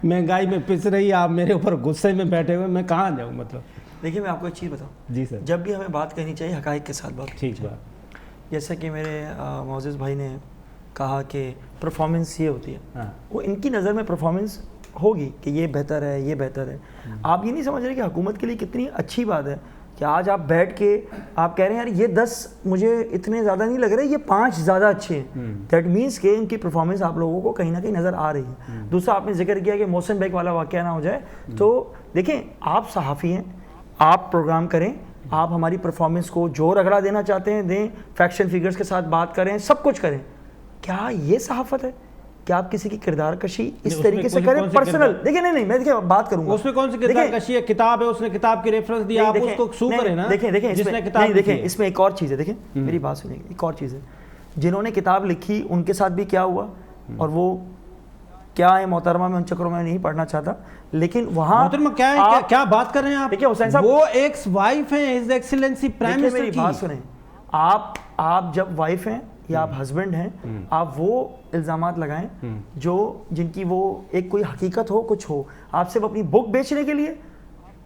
مہنگائی میں پس رہی ہے, آپ میرے اوپر غصے میں بیٹھے ہوئے, میں کہاں جاؤں؟ مطلب دیکھیے میں آپ کو ایک چیز بتاؤں. جی سر. جب بھی ہمیں بات کرنی چاہیے حقائق کے ساتھ بات. ٹھیک بات. جیسا کہ میرے معزز بھائی نے کہا کہ پرفارمنس یہ ہوتی ہے, وہ ان کی نظر میں پرفارمنس ہوگی کہ یہ بہتر ہے, یہ بہتر ہے. آپ یہ نہیں سمجھ رہے کہ حکومت کے لیے کتنی اچھی بات ہے کہ آج آپ بیٹھ کے آپ کہہ رہے ہیں یار یہ 10 مجھے اتنے زیادہ نہیں لگ رہے, یہ 5 زیادہ اچھے ہیں, دیٹ مینس کہ ان کی پرفارمنس آپ لوگوں کو کہیں نہ کہیں نظر آ رہی ہے. دوسرا آپ نے ذکر کیا کہ محسن بیگ والا واقعہ نہ ہو جائے, تو دیکھیں آپ صحافی ہیں, آپ پروگرام کریں, آپ ہماری پرفارمنس کو جو رگڑا دینا چاہتے ہیں دیں, فیکشن فگرز کے ساتھ بات کریں, سب کچھ کریں. کیا یہ صحافت ہے کہ آپ کسی کی کردار کشی اس طریقے سے کریں پرسنل؟ دیکھیں نہیں میں دیکھیں بات کروں گا اس میں کون سی کردار کشی ہے؟ کتاب ہے, اس نے کتاب کی ریفرنس دی, آپ اس کو سو کریں نا. دیکھیں اس میں ایک اور چیز ہے, دیکھیں میری بات سنیں, ایک اور چیز ہے, جنہوں نے کتاب لکھی ان کے ساتھ بھی کیا ہوا اور وہ کیا ہے محترمہ, میں ان چکروں میں نہیں پڑھنا چاہتا, لیکن وہاں محترمہ کیا بات کر رہے ہیں آپ؟ دیکھیں حسین صاحب وہ ایکس وائف ہیں ہز ایکسیلنسی پرائم منسٹر کی. میری بات سنیں, آپ جب وائف ہیں یا آپ ہسبینڈ ہیں, آپ وہ الزامات لگائیں جن کی وہ ایک کوئی حقیقت ہو, کچھ ہو. آپ صرف اپنی بک بیچنے کے لیے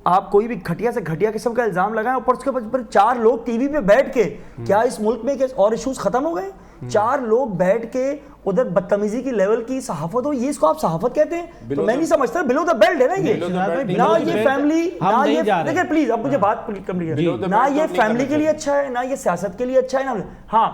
آپ کوئی بھی گھٹیا سے گھٹیا قسم کا الزام لگائیں, اوپر اس کے اوپر 4 لوگ ٹی وی پہ بیٹھ کے, کیا اس ملک میں اور ایشوز ختم ہو گئے؟ 4 لوگ بیٹھ کے ادھر بدتمیزی کی لیول کی صحافت ہو, یہ اس کو آپ صحافت کہتے ہیں؟ تو میں نہیں سمجھتا, بلو دا بیلٹ ہے نا یہ. نہ یہ فیملی, نہ یہ دیکھیں پلیز اب مجھے بات کمپلیٹ کریں, نہ یہ فیملی کے لیے اچھا ہے, نہ یہ سیاست کے لیے اچھا ہے, نہ ہاں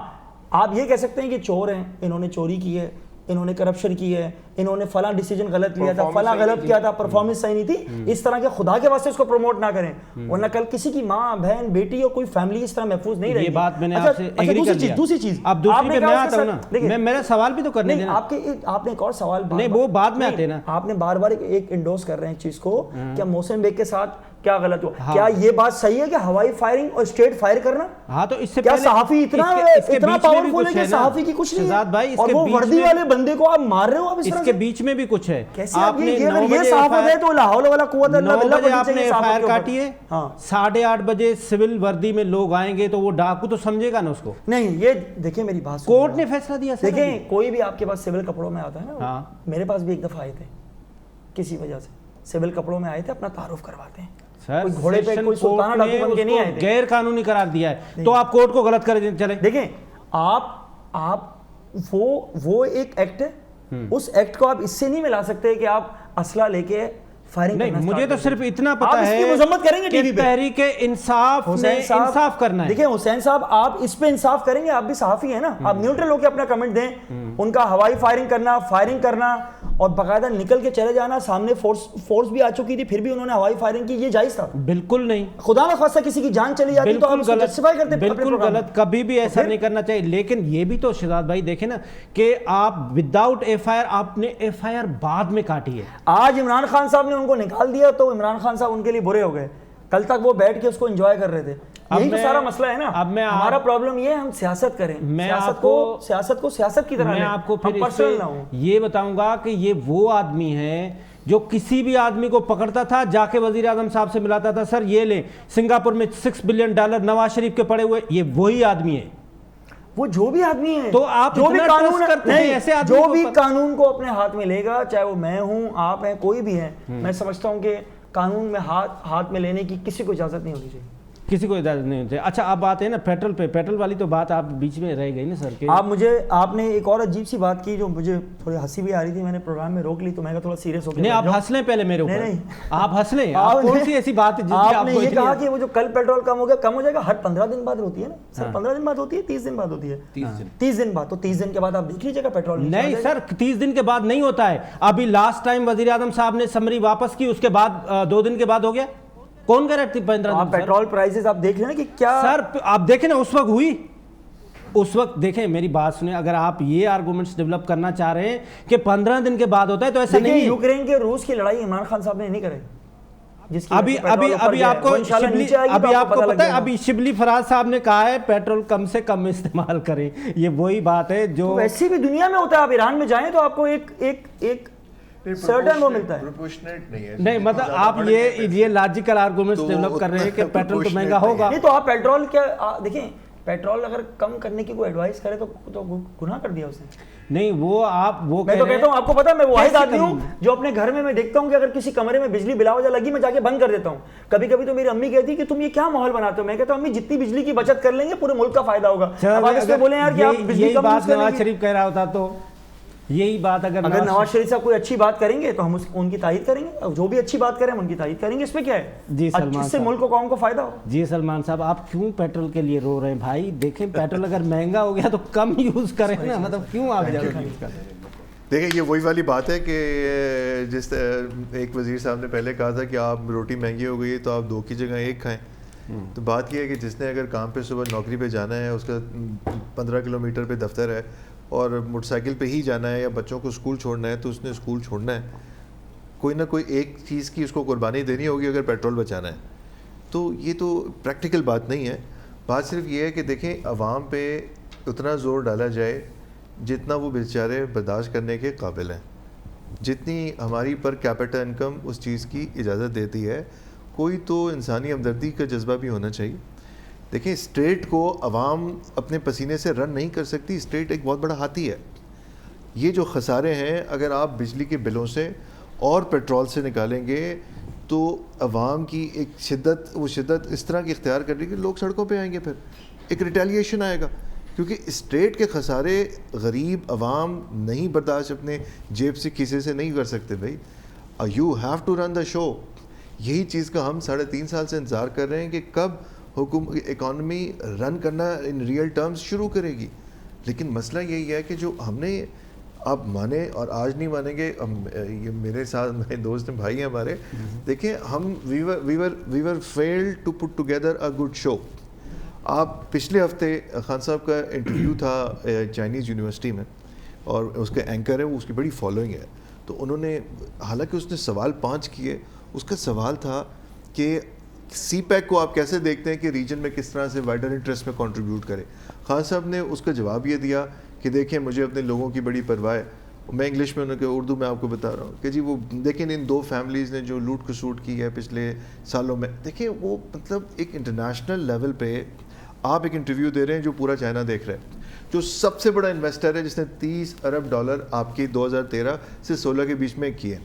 آپ یہ کہہ سکتے ہیں کہ چور ہیں, انہوں نے چوری کی ہے, انہوں نے کرپشن کی ہے, انہوں نے فلاں ڈیسیجن غلط لیا تھا, فلاں غلط کیا تھا, پرفارمنس صحیح نہیں تھی, اس طرح کے خدا کے واسطے اس کو پروموٹ نہ کریں, ورنہ کل کسی کی ماں بہن بیٹی اور کوئی فیملی اس طرح محفوظ نہیں رہے گی. یہ بات میں نے آپ سے ایگری کر لیا. دوسری چیز اب دوسری پہ میں آتا ہوں نا, میں میرا سوال بھی تو کرنے دینا. آپ نے ایک اور سوال, نہیں وہ بعد میں آتے ہیں نا, آپ نے بار بار ایک انڈورس کر رہے ہیں چیز کو, کیا محسن بیگ کے ساتھ کیا غلط ہوا؟ کیا یہ بات صحیح ہے کہ ہوائی فائرنگ اور اسٹیٹ فائر کرنا؟ ہاں تو اس سے کیا صحافی اتنا پاورفل ہے کہ صحافی کی کچھ نہیں ہے, اور وہ وردی والے بندے کو آپ مار رہے ہو؟ آپ اس کے بیچ میں بھی کچھ ہے. آپ نے یہ صحافت ہے تو لا حول ولا قوت الا باللہ, 9 بجے آپ نے ایف آئی آر کاٹی ہے, 8:30 بجے سول وردی میں لوگ آئیں گے تو وہ ڈاکو تو سمجھے گا نا اس کو. نہیں یہ دیکھیں میری بات, کورٹ نے فیصلہ دیا. دیکھیں کوئی بھی آپ کے پاس سول کپڑوں میں آتا ہے نا, میرے پاس بھی ایک دفعہ آئے تھے کسی وجہ سے, سول کپڑوں میں آئے تھے, اپنا تعارف کرواتے ہیں, سر سیشن کورٹ نے اس کو غیر قانونی قرار دیا ہے, تو آپ کورٹ کو غلط کر چلے. دیکھیں آپ وہ ایک ایکٹ ہے, اس ایکٹ کو آپ اس سے نہیں ملا سکتے کہ آپ اسلحہ لے کے فائرنگ کرنا. مجھے تو صرف اتنا پتا ہے کہ تحریک انصاف نے انصاف کرنا ہے. دیکھیں حسین صاحب, آپ اس پہ انصاف کریں گے, آپ بھی صحافی ہیں نا, آپ نیوٹرل ہو کے اپنا کمنٹ دیں. ان کا ہوائی فائرنگ کرنا اور باقاعدہ نکل کے چلے جانا, سامنے فورس بھی آ چکی تھی پھر بھی انہوں نے ہوائی فائرنگ کی, یہ جائز تھا؟ بالکل نہیں. خدا نہ خواستہ کسی کی جان چلی جاتی تو آپ اس کو جسٹیفائی کرتے. بالکل غلط, کبھی بھی ایسا نہیں کرنا چاہیے. لیکن یہ بھی تو شہزاد بھائی دیکھیں نا کہ آپ وداؤٹ ایف آئی آر, آپ نے ایف آئی آر بعد میں کاٹی ہے. آج عمران خان صاحب نے ان کو نکال دیا تو عمران خان صاحب ان کے لیے برے ہو گئے, کل تک وہ بیٹھ کے اس کو انجوائے کر رہے تھے. یہی تو سارا مسئلہ ہے نا. ہمارا پرابلم یہ ہے ہم سیاست کریں, سیاست کو سیاست کی طرح میں آپ کو پھر یہ بتاؤں گا کہ یہ وہ آدمی ہے جو کسی بھی آدمی کو پکڑتا تھا, جا کے وزیر اعظم صاحب سے ملاتا تھا, سر یہ لیں سنگاپور میں $6 بلین نواز شریف کے پڑے ہوئے, یہ وہی آدمی ہے. وہ جو بھی آدمی ہے, تو آپ جو بھی قانون کو اپنے ہاتھ میں لے گا, چاہے وہ میں ہوں, آپ ہیں, کوئی بھی ہے, میں سمجھتا ہوں کہ قانون میں ہاتھ میں لینے کی کسی کو اجازت نہیں ہونی چاہیے, کسی کو اجازت نہیں ہوتی. اچھا آپ بات ہے نا پیٹرول پہ, پیٹرول والی تو بات آپ بیچ میں رہ گئی نا سر کے. آپ نے ایک اور عجیب سی بات کی جو مجھے تھوڑی ہنسی بھی آ رہی تھی, میں نے پروگرام میں روک لی تو میں کہا تھوڑا سیریس ہو گیا. نہیں آپ ہنس لیں پہلے میرے اوپر, آپ ہنس لیں, آپ کون سی ایسی بات ہے آپ نے یہ کہا کہ وہ جو کل پیٹرول کم ہو جائے گا, ہر 15 دن بعد ہوتی ہے نا سر, 15 دن بعد ہوتی ہے, 30 دن بعد ہوتی ہے, 30 دن بعد, تو 30 دن کے بعد آپ دیکھ لیجیے گا پیٹرول. نہیں سر 30 دن کے بعد نہیں ہوتا ہے. ابھی لاسٹ ٹائم وزیر اعظم صاحب نے سمری واپس کی, اس کے بعد 2 دن کے بعد ہو گیا. کون کہہ رہا ہے 15 دن؟ پیٹرول پرائسز آپ دیکھ لیں نا کہ کیا سر, آپ دیکھیں نا اس وقت ہوئی, اس وقت دیکھیں میری بات سنیں, اگر آپ یہ آرگومنٹس ڈیولپ کرنا چاہ رہے ہیں کہ 15 دن کے بعد ہوتا ہے تو ایسا نہیں. یوکرین کے روس کی لڑائی عمران خان صاحب نے نہیں کرے, ابھی آپ کو پتا ہے, ابھی شبلی فراز صاحب نے کہا ہے پیٹرول کم سے کم استعمال کریں. یہ وہی بات ہے جو ویسی بھی دنیا میں ہوتا ہے. آپ ایران میں جائیں تو آپ کو ایک سرٹن وہ ملتا ہے. نہیں مطلب آپ یہ لاجیکل آرگومنٹس ڈیولپ کر رہے ہیں کہ پیٹرول تو مہنگا ہوگا. نہیں تو آپ پیٹرول کیا دیکھیں, پیٹرول اگر کم کرنے کی کوئی ایڈوائس کرے تو گناہ کر دیا اس نے. نہیں وہ میں تو کہتا ہوں, آپ کو پتا ہے میں واحد آدمی ہوں جو اپنے گھر میں دیکھتا ہوں کہ اگر کسی کمرے میں بجلی بلا وجہ لگی میں جا کے بند کر دیتا ہوں. کبھی کبھی تو میری امی کہتی ہے کہ تم یہ کیا ماحول بناتے ہو, میں کہتا ہوں امی جتنی بجلی کی بچت کر لیں گے پورے ملک کا فائدہ ہوگا. اب آپ اس میں بولیں یار کہ آپ بجلی کم یوز کریں. نواز شریف کہہ رہا ہوتا تو یہی بات اگر نواز شریف صاحب کوئی اچھی بات کریں گے تو ہم ان کی تائید کریں گے, جو بھی اچھی بات کریں ہم ان کی تائید کریں گے, اس میں کیا ہے جی سلمان اس سے ملک کو قوم کو فائدہ ہو. جی سلمان صاحب, آپ کیوں پیٹرول کے لیے رو رہے ہیں بھائی؟ دیکھیں پیٹرول اگر مہنگا ہو گیا تو کم یوز کریں نا, مطلب کیوں آپ زیادہ یوز کریں؟ دیکھیں یہ وہی والی بات ہے کہ جس ایک وزیر صاحب نے پہلے کہا تھا کہ آپ روٹی مہنگی ہو گئی تو آپ 2 کی جگہ 1 کھائیں. تو بات یہ ہے کہ جس نے اگر کام پہ صبح نوکری پہ جانا ہے, اس کا 15 کلومیٹر پہ دفتر ہے اور موٹر سائیکل پہ ہی جانا ہے یا بچوں کو اسکول چھوڑنا ہے, تو اس نے اسکول چھوڑنا ہے. کوئی نہ کوئی ایک چیز کی اس کو قربانی دینی ہوگی اگر پیٹرول بچانا ہے. تو یہ تو پریکٹیکل بات نہیں ہے. بات صرف یہ ہے کہ دیکھیں عوام پہ اتنا زور ڈالا جائے جتنا وہ بیچارے برداشت کرنے کے قابل ہیں, جتنی ہماری پر کیپٹا انکم اس چیز کی اجازت دیتی ہے. کوئی تو انسانی ہمدردی کا جذبہ بھی ہونا چاہیے. دیکھیں اسٹیٹ کو عوام اپنے پسینے سے رن نہیں کر سکتی. اسٹیٹ ایک بہت بڑا ہاتھی ہے. یہ جو خسارے ہیں اگر آپ بجلی کے بلوں سے اور پیٹرول سے نکالیں گے تو عوام کی ایک شدت اس طرح کی اختیار کر رہی کہ لوگ سڑکوں پہ آئیں گے, پھر ایک ریٹیلیشن آئے گا. کیونکہ اسٹیٹ کے خسارے غریب عوام نہیں برداشت اپنے جیب سے کسی سے نہیں کر سکتے. بھائی یو ہیو ٹو رن دا شو. یہی چیز کا ہم 3.5 سال سے انتظار کر رہے ہیں کہ کب حکومت اکانومی رن کرنا ان ریئل ٹرمز شروع کرے گی. لیکن مسئلہ یہی ہے کہ جو ہم نے, آپ مانے اور آج نہیں مانیں گے, یہ میرے ساتھ میرے دوست ہیں, بھائی ہیں ہمارے, دیکھیں ہم we were fail to put together a good show. آپ پچھلے ہفتے خان صاحب کا انٹرویو تھا چائنیز یونیورسٹی میں, اور اس کا اینکر ہے, وہ اس کی بڑی فالوئنگ ہے. تو انہوں نے, حالانکہ اس نے سوال 5 کیے, اس کا سوال تھا کہ سی پیک کو آپ کیسے دیکھتے ہیں کہ ریجن میں کس طرح سے وائڈر انٹرسٹ میں کنٹریبیوٹ کرے. خان صاحب نے اس کا جواب یہ دیا کہ دیکھیں مجھے اپنے لوگوں کی بڑی پرواہ ہے. میں انگلش میں انہوں نے, اردو میں آپ کو بتا رہا ہوں کہ جی وہ دیکھیں ان 2 فیملیز نے جو لوٹ کسوٹ کی ہے پچھلے سالوں میں. دیکھیں وہ مطلب ایک انٹرنیشنل لیول پہ آپ ایک انٹرویو دے رہے ہیں جو پورا چائنا دیکھ رہا ہے, جو سب سے بڑا انویسٹر ہے جس نے $30 ارب آپ کی 2013 سے 16 کے بیچ میں کیے.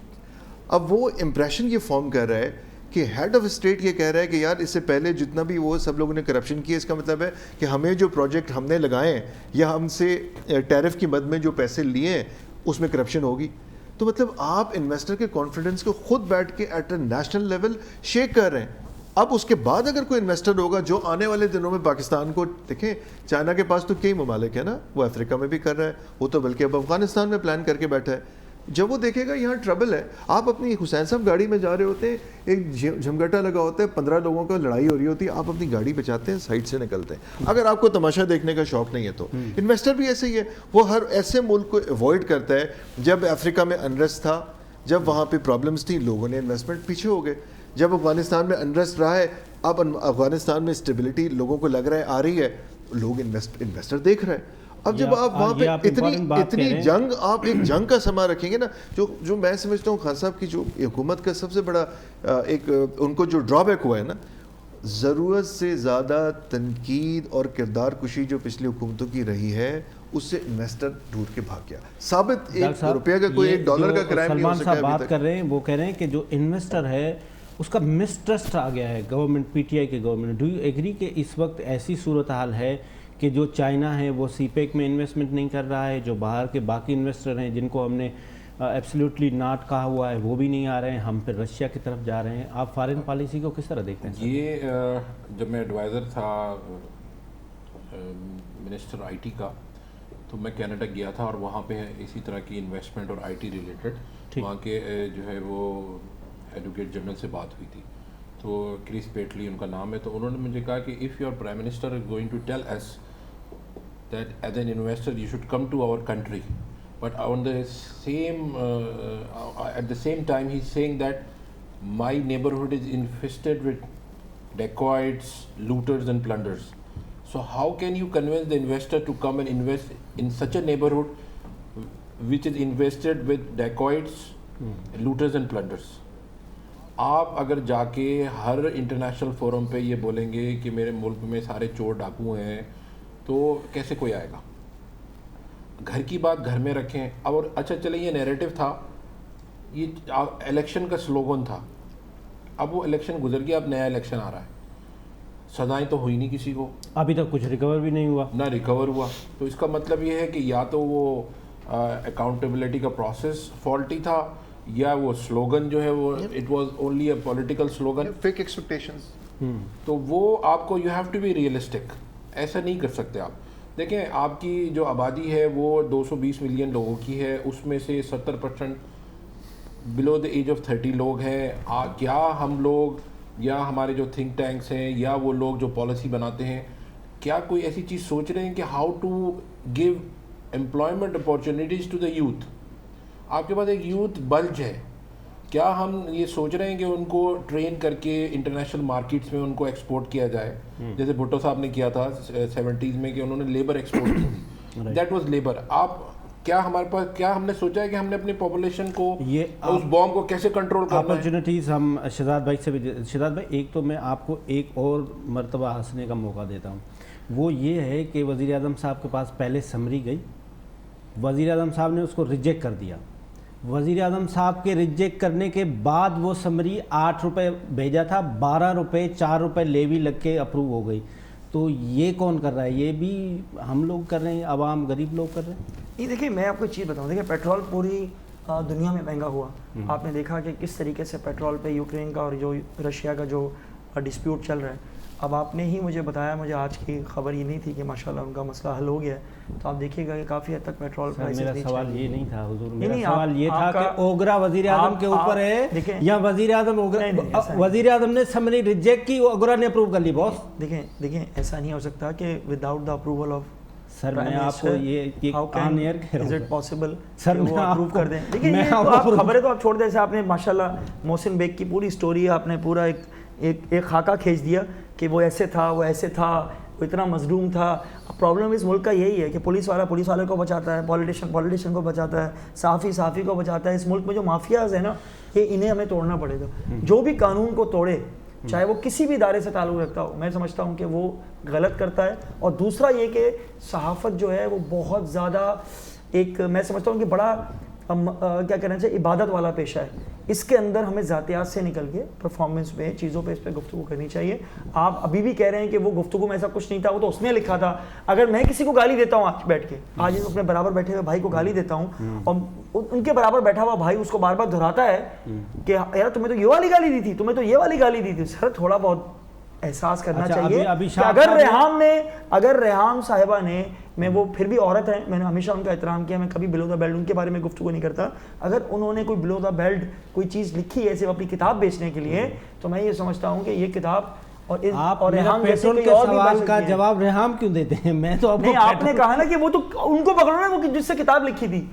اب وہ امپریشن یہ فارم کر رہا ہے کہ ہیڈ آف اسٹیٹ یہ کہہ رہا ہے کہ یار اس سے پہلے جتنا بھی وہ سب لوگوں نے کرپشن کیا, اس کا مطلب ہے کہ ہمیں جو پروجیکٹ ہم نے لگائے ہیں یا ہم سے ٹیرف کی مد میں جو پیسے لیے ہیں اس میں کرپشن ہوگی. تو مطلب آپ انویسٹر کے کانفیڈنس کو خود بیٹھ کے at a national level shake کر رہے ہیں. اب اس کے بعد اگر کوئی انویسٹر ہوگا جو آنے والے دنوں میں پاکستان کو, دیکھیں چائنا کے پاس تو کئی ممالک ہیں نا, وہ افریقہ میں بھی کر رہا ہے, وہ تو بلکہ اب افغانستان میں پلان کر کے بیٹھا ہے. جب وہ دیکھے گا یہاں ٹربل ہے, آپ اپنی حسین صاحب گاڑی میں جا رہے ہوتے ہیں, ایک جھمگٹا لگا ہوتا ہے, 15 لوگوں کا لڑائی ہو رہی ہوتی ہے, آپ اپنی گاڑی بچاتے ہیں, سائڈ سے نکلتے ہیں. اگر آپ کو تماشا دیکھنے کا شوق نہیں ہے تو انویسٹر بھی ایسے ہی ہے, وہ ہر ایسے ملک کو اوائڈ کرتا ہے. جب افریقہ میں انریسٹ تھا, جب وہاں پہ پرابلمس تھیں, لوگوں نے انویسٹمنٹ پیچھے ہو گئے. جب افغانستان میں انریسٹ رہا ہے, اب افغانستان میں اسٹیبلٹی لوگوں کو لگ رہا ہے آ رہی ہے, لوگ انویسٹر دیکھ رہے ہیں. اب جب آپ وہاں پہ اتنی جنگ, آپ ایک جنگ کا سما رکھیں گے نا, جو میں سمجھتا ہوں خان صاحب کی جو حکومت کا سب سے بڑا ایک ان کو جو ڈرا بیک ہوا ہے نا, ضرورت سے زیادہ تنقید اور کردار کشی جو پچھلی حکومتوں کی رہی ہے, اس سے انویسٹر ڈھونڈ کے بھاگ گیا. ثابت $1 کا کوئی $1 کا کرائم نہیں ہو سکا. سلمان صاحب بات کر رہے ہیں, وہ کہہ رہے ہیں کہ جو انویسٹر ہے اس کا مسٹرسٹ آ گیا ہے گورنمنٹ, پی ٹی آئی کے گورنمنٹ. ڈو یو ایگری کہ اس وقت ایسی صورتحال ہے کہ جو چائنا ہے وہ سی پیک میں انویسٹمنٹ نہیں کر رہا ہے, جو باہر کے باقی انویسٹر ہیں جن کو ہم نے ایبسلیوٹلی ناٹ کہا ہوا ہے وہ بھی نہیں آ رہے ہیں, ہم پھر رشیا کی طرف جا رہے ہیں. آپ فارن پالیسی کو کس طرح دیکھتے ہیں؟ یہ جب میں ایڈوائزر تھا منسٹر آئی ٹی کا, تو میں کینیڈا گیا تھا اور وہاں پہ اسی طرح کی انویسٹمنٹ اور آئی ٹی ریلیٹڈ وہاں کے جو ہے وہ ایڈوکیٹ جنرل سے بات ہوئی تھی. تو کرس پیٹلی ان کا نام ہے. تو انہوں نے مجھے کہا کہ if your prime minister is going to tell us that as an investor you should come to our country, but on the same at the same time he's saying that my neighborhood is infested with dacoits, looters and plunderers. So how can you convince the investor to come and invest in such a neighborhood which is invested with dacoits, looters and plunderers? آپ اگر جا کے ہر international forum پہ یہ بولیں گے کہ میرے ملک میں سارے چور ڈاکو ہیں, تو کیسے کوئی آئے گا؟ گھر کی بات گھر میں رکھیں. اور اچھا چلے, یہ نیریٹو تھا, یہ الیکشن کا سلوگن تھا. اب وہ الیکشن گزر گیا, اب نیا الیکشن آ رہا ہے. سزائیں تو ہوئی نہیں کسی کو, ابھی تک کچھ ریکور بھی نہیں ہوا, نہ ریکور ہوا. تو اس کا مطلب یہ ہے کہ یا تو وہ اکاؤنٹیبلٹی کا پروسیس فالٹی تھا, یا وہ سلوگن جو ہے وہ it was only a political slogan, fake expectations. تو وہ آپ کو you have to be realistic, ایسا نہیں کر سکتے آپ. دیکھیں آپ کی جو آبادی ہے وہ 220 ملین لوگوں کی ہے, اس میں سے 70% بلو دا ایج آف 30 لوگ ہیں. کیا ہم لوگ یا ہمارے جو تھنک ٹینکس ہیں یا وہ لوگ جو پالیسی بناتے ہیں, کیا کوئی ایسی چیز سوچ رہے ہیں کہ how to give employment opportunities to the youth? آپ کے پاس ایک یوتھ بلج ہے, کیا ہم یہ سوچ رہے ہیں کہ ان کو ٹرین کر کے انٹرنیشنل مارکیٹس میں ان کو ایکسپورٹ کیا جائے, جیسے بھٹو صاحب نے کیا تھا 70s میں کہ انہوں نے لیبر ایکسپورٹ کی تھی, دیٹ واز لیبر. آپ کیا ہمارے پاس, کیا ہم نے سوچا ہے کہ ہم نے اپنی پاپولیشن کو اس بوم کو کیسے کنٹرول کرنا ہے؟ اپرچونیٹیز ہم شہزاد بھائی سے بھی, شہزاد بھائی ایک تو میں آپ کو ایک اور مرتبہ ہنسنے کا موقع دیتا ہوں, وہ یہ ہے کہ وزیر اعظم صاحب کے پاس پہلے سمری گئی, وزیر اعظم صاحب نے اس کو ریجیکٹ کر دیا, وزیر اعظم صاحب کے ریجیکٹ کرنے کے بعد وہ سمری 8 روپے بھیجا تھا, 12 روپے 4 روپے لیوی لگ کے اپروو ہو گئی. تو یہ کون کر رہا ہے؟ یہ بھی ہم لوگ کر رہے ہیں, عوام غریب لوگ کر رہے ہیں. نہیں دیکھیے میں آپ کو ایک چیز بتاؤں, دیکھیے پیٹرول پوری دنیا میں مہنگا ہوا. آپ نے دیکھا کہ کس طریقے سے پیٹرول پہ یوکرین کا اور جو رشیا کا جو ڈسپیوٹ چل رہا ہے. اب آپ نے ہی مجھے بتایا, مجھے آج کی خبر یہ نہیں تھی کہ ماشاءاللہ ان کا مسئلہ حل ہو گیا ہے, تو آپ دیکھیے گا کہ کافی حد تک پیٹرول پرائسز. میرا سوال یہ نہیں تھا حضور, میرا سوال یہ تھا کہ اوگرا وزیر اعظم کے اوپر ہے یا وزیر اعظم نے سمری ریجیکٹ کی, اوگرا نے اپروو کر لی. باس دیکھیں ایسا نہیں ہو سکتا کہ وداؤٹ دا اپروول آف سر, میں آپ کو یہ آن ایئر کہہ رہا ہوں, از اٹ پاسبل سر وہ اپروو کر دیں؟ دیکھیں یہ خبریں تو آپ چھوڑ دیں, جیسے آپ نے ماشاءاللہ محسن بیگ کی پوری سٹوری آپ نے پورا ایک خاکہ کھینچ دیا کہ وہ ایسے تھا, وہ ایسے تھا, وہ اتنا مظلوم تھا. پرابلم اس ملک کا یہی ہے کہ پولیس والا پولیس والے کو بچاتا ہے, پولیٹیشین کو بچاتا ہے, صحافی کو بچاتا ہے. اس ملک میں جو مافیاز ہیں نا, یہ انہیں ہمیں توڑنا پڑے گا. جو بھی قانون کو توڑے, چاہے وہ کسی بھی ادارے سے تعلق رکھتا ہو, میں سمجھتا ہوں کہ وہ غلط کرتا ہے. اور دوسرا یہ کہ صحافت جو ہے وہ بہت زیادہ ایک, میں سمجھتا ہوں کہ بڑا کیا کہنا چاہیے, عبادت والا پیشہ ہے. اس کے اندر ہمیں ذاتیات سے نکل کے پرفارمنس پہ, چیزوں پہ, اس پہ گفتگو کرنی چاہیے. آپ ابھی بھی کہہ رہے ہیں کہ وہ گفتگو میں ایسا کچھ نہیں تھا, وہ تو اس نے لکھا تھا. اگر میں کسی کو گالی دیتا ہوں آج بیٹھ کے, آج اپنے برابر بیٹھے ہوئے بھائی کو گالی دیتا ہوں, اور ان کے برابر بیٹھا ہوا بھائی اس کو بار بار دہراتا ہے کہ یار تمہیں تو یہ والی گالی دی تھی, تمہیں تو یہ والی گالی دی تھی. سر تھوڑا بہت احساس کرنا چاہیے کہ اگر ریحام صاحبہ نے, میں وہ پھر بھی عورت ہیں, میں نے ہمیشہ ان کا احترام کیا, میں کبھی بلو دا بیلٹ ان کے بارے میں گفتگو نہیں کرتا, اگر انہوں نے کوئی بلو دا بیلٹ کوئی چیز لکھی ہے صرف اپنی کتاب بیچنے کے لیے, تو میں یہ سمجھتا ہوں کہ یہ کتاب اور ریحام پیٹرول کے سوال کا جواب ریحام کیوں دیتے ہیں؟ میں تو آپ نے کہا نا کہ وہ تو ان کو پکڑو نا, وہ جس سے کتاب لکھی تھی.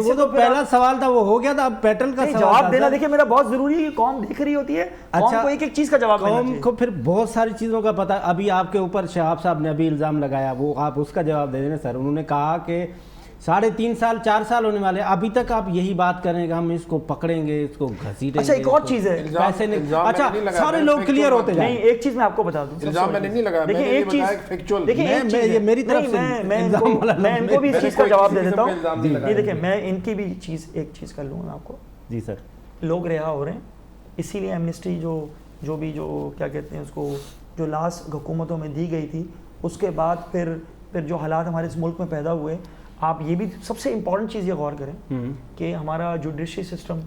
وہ تو پہلا سوال تھا, وہ ہو گیا تھا. اب پیٹرول کا جواب دینا دیکھیں میرا بہت ضروری ہے, قوم دیکھ رہی ہوتی ہے, قوم کو ایک ایک چیز کا جواب دینا قوم کو پھر بہت ساری چیزوں کا پتہ. ابھی آپ کے اوپر شہاب صاحب نے ابھی الزام لگایا, وہ آپ اس کا جواب دے دیں نا سر. انہوں نے کہا کہ 3.5 سال 4 سال ہونے والے, ابھی تک آپ یہی بات کریں کہ ہم اس کو پکڑیں گے, اس کو گھسیٹیں گے. اچھا ایک اور چیز ہے, پیسے نہیں, اچھا سارے لوگ کلیئر ہوتے جائیں. نہیں ایک چیز میں آپ کو بتا دوں, الزام میں نے نہیں لگایا, دیکھیں ایک چیز, دیکھیں یہ میری طرف سے میں ان کو بھی اس چیز کا جواب دے دیتا ہوں. یہ دیکھیں میں ان کی بھی ایک چیز کر لوں گا آپ کو. جی سر. لوگ رہا ہو رہے ہیں, اسی لیے ایمنسٹی جو کیا کہتے ہیں اس کو, جو لاسٹ حکومتوں میں دی گئی تھی, اس کے بعد پھر جو حالات ہمارے اس ملک میں پیدا ہوئے, آپ یہ بھی سب سے امپورٹنٹ چیز یہ غور کریں کہ ہمارا جوڈیشری سسٹم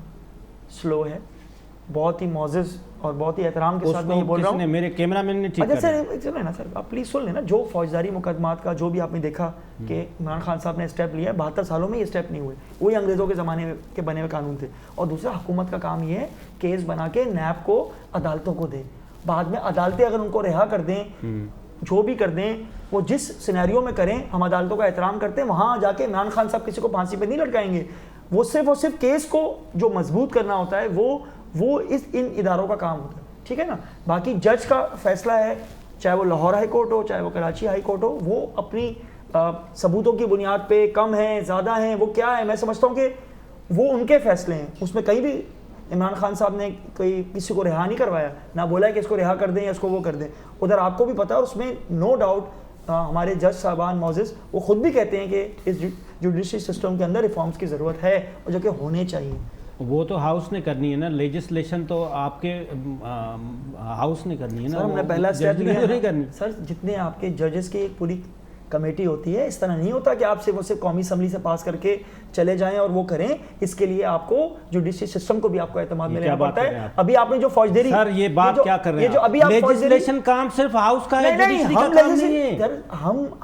سلو ہے, بہت ہی معزز اور بہت ہی احترام کے ساتھ میں یہ بول رہا ہوں. میرے کیمرہ مین نے ٹھیک کر دیا نا سر, آپ پلیز سن لینا. جو فوجداری مقدمات کا جو بھی آپ نے دیکھا کہ عمران خان صاحب نے اسٹیپ لیا ہے, 72 سالوں میں یہ اسٹیپ نہیں ہوئے, وہی انگریزوں کے زمانے کے بنے ہوئے قانون تھے. اور دوسرا حکومت کا کام یہ ہے کیس بنا کے نیب کو عدالتوں کو دے, بعد میں عدالتیں اگر ان کو رہا کر دیں, جو بھی کر دیں, وہ جس سینیریو میں کریں, ہم عدالتوں کا احترام کرتے ہیں. وہاں جا کے عمران خان صاحب کسی کو پھانسی پہ نہیں لٹکائیں گے. وہ صرف کیس کو جو مضبوط کرنا ہوتا ہے وہ ان اداروں کا کام ہوتا ہے, ٹھیک ہے نا. باقی جج کا فیصلہ ہے, چاہے وہ لاہور ہائی کورٹ ہو, چاہے وہ کراچی ہائی کورٹ ہو, وہ اپنی ثبوتوں کی بنیاد پہ کم ہیں زیادہ ہیں, وہ کیا ہے, میں سمجھتا ہوں کہ وہ ان کے فیصلے ہیں. اس میں کہیں بھی عمران خان صاحب نے کوئی کسی کو رہا نہیں کروایا, نہ بولا ہے کہ اس کو رہا کر دیں یا اس کو وہ کر دیں. ادھر آپ کو بھی پتا ہے, اس میں نو ڈاؤٹ ہمارے جج صاحبان معزز وہ خود بھی کہتے ہیں کہ اس جوڈیشری سسٹم کے اندر ریفارمز کی ضرورت ہے, اور جو کہ ہونے چاہیے. وہ تو ہاؤس نے کرنی ہے نا, لیجسلیشن تو آپ کے ہاؤس نے کرنی ہے نا. سر ہم نے پہلا اسٹیپ لیا نہیں کرنی. سر جتنے آپ کے ججز کی ایک پوری کمیٹی ہوتی ہے. اس طرح نہیں ہوتا کہ آپ صرف قومی اسمبلی سے پاس کر کے چلے جائیں اور وہ کریں. اس کے لیے آپ کو جوڈیشل سسٹم کو بھی آپ کو اعتماد میں لینا پڑتا ہے. ابھی آپ نے جو فوجداری سر یہ بات کیا کر رہے ہیں, لیجسلیشن کام صرف ہاؤس کا ہے, جوڈیشری کا کام نہیں ہے.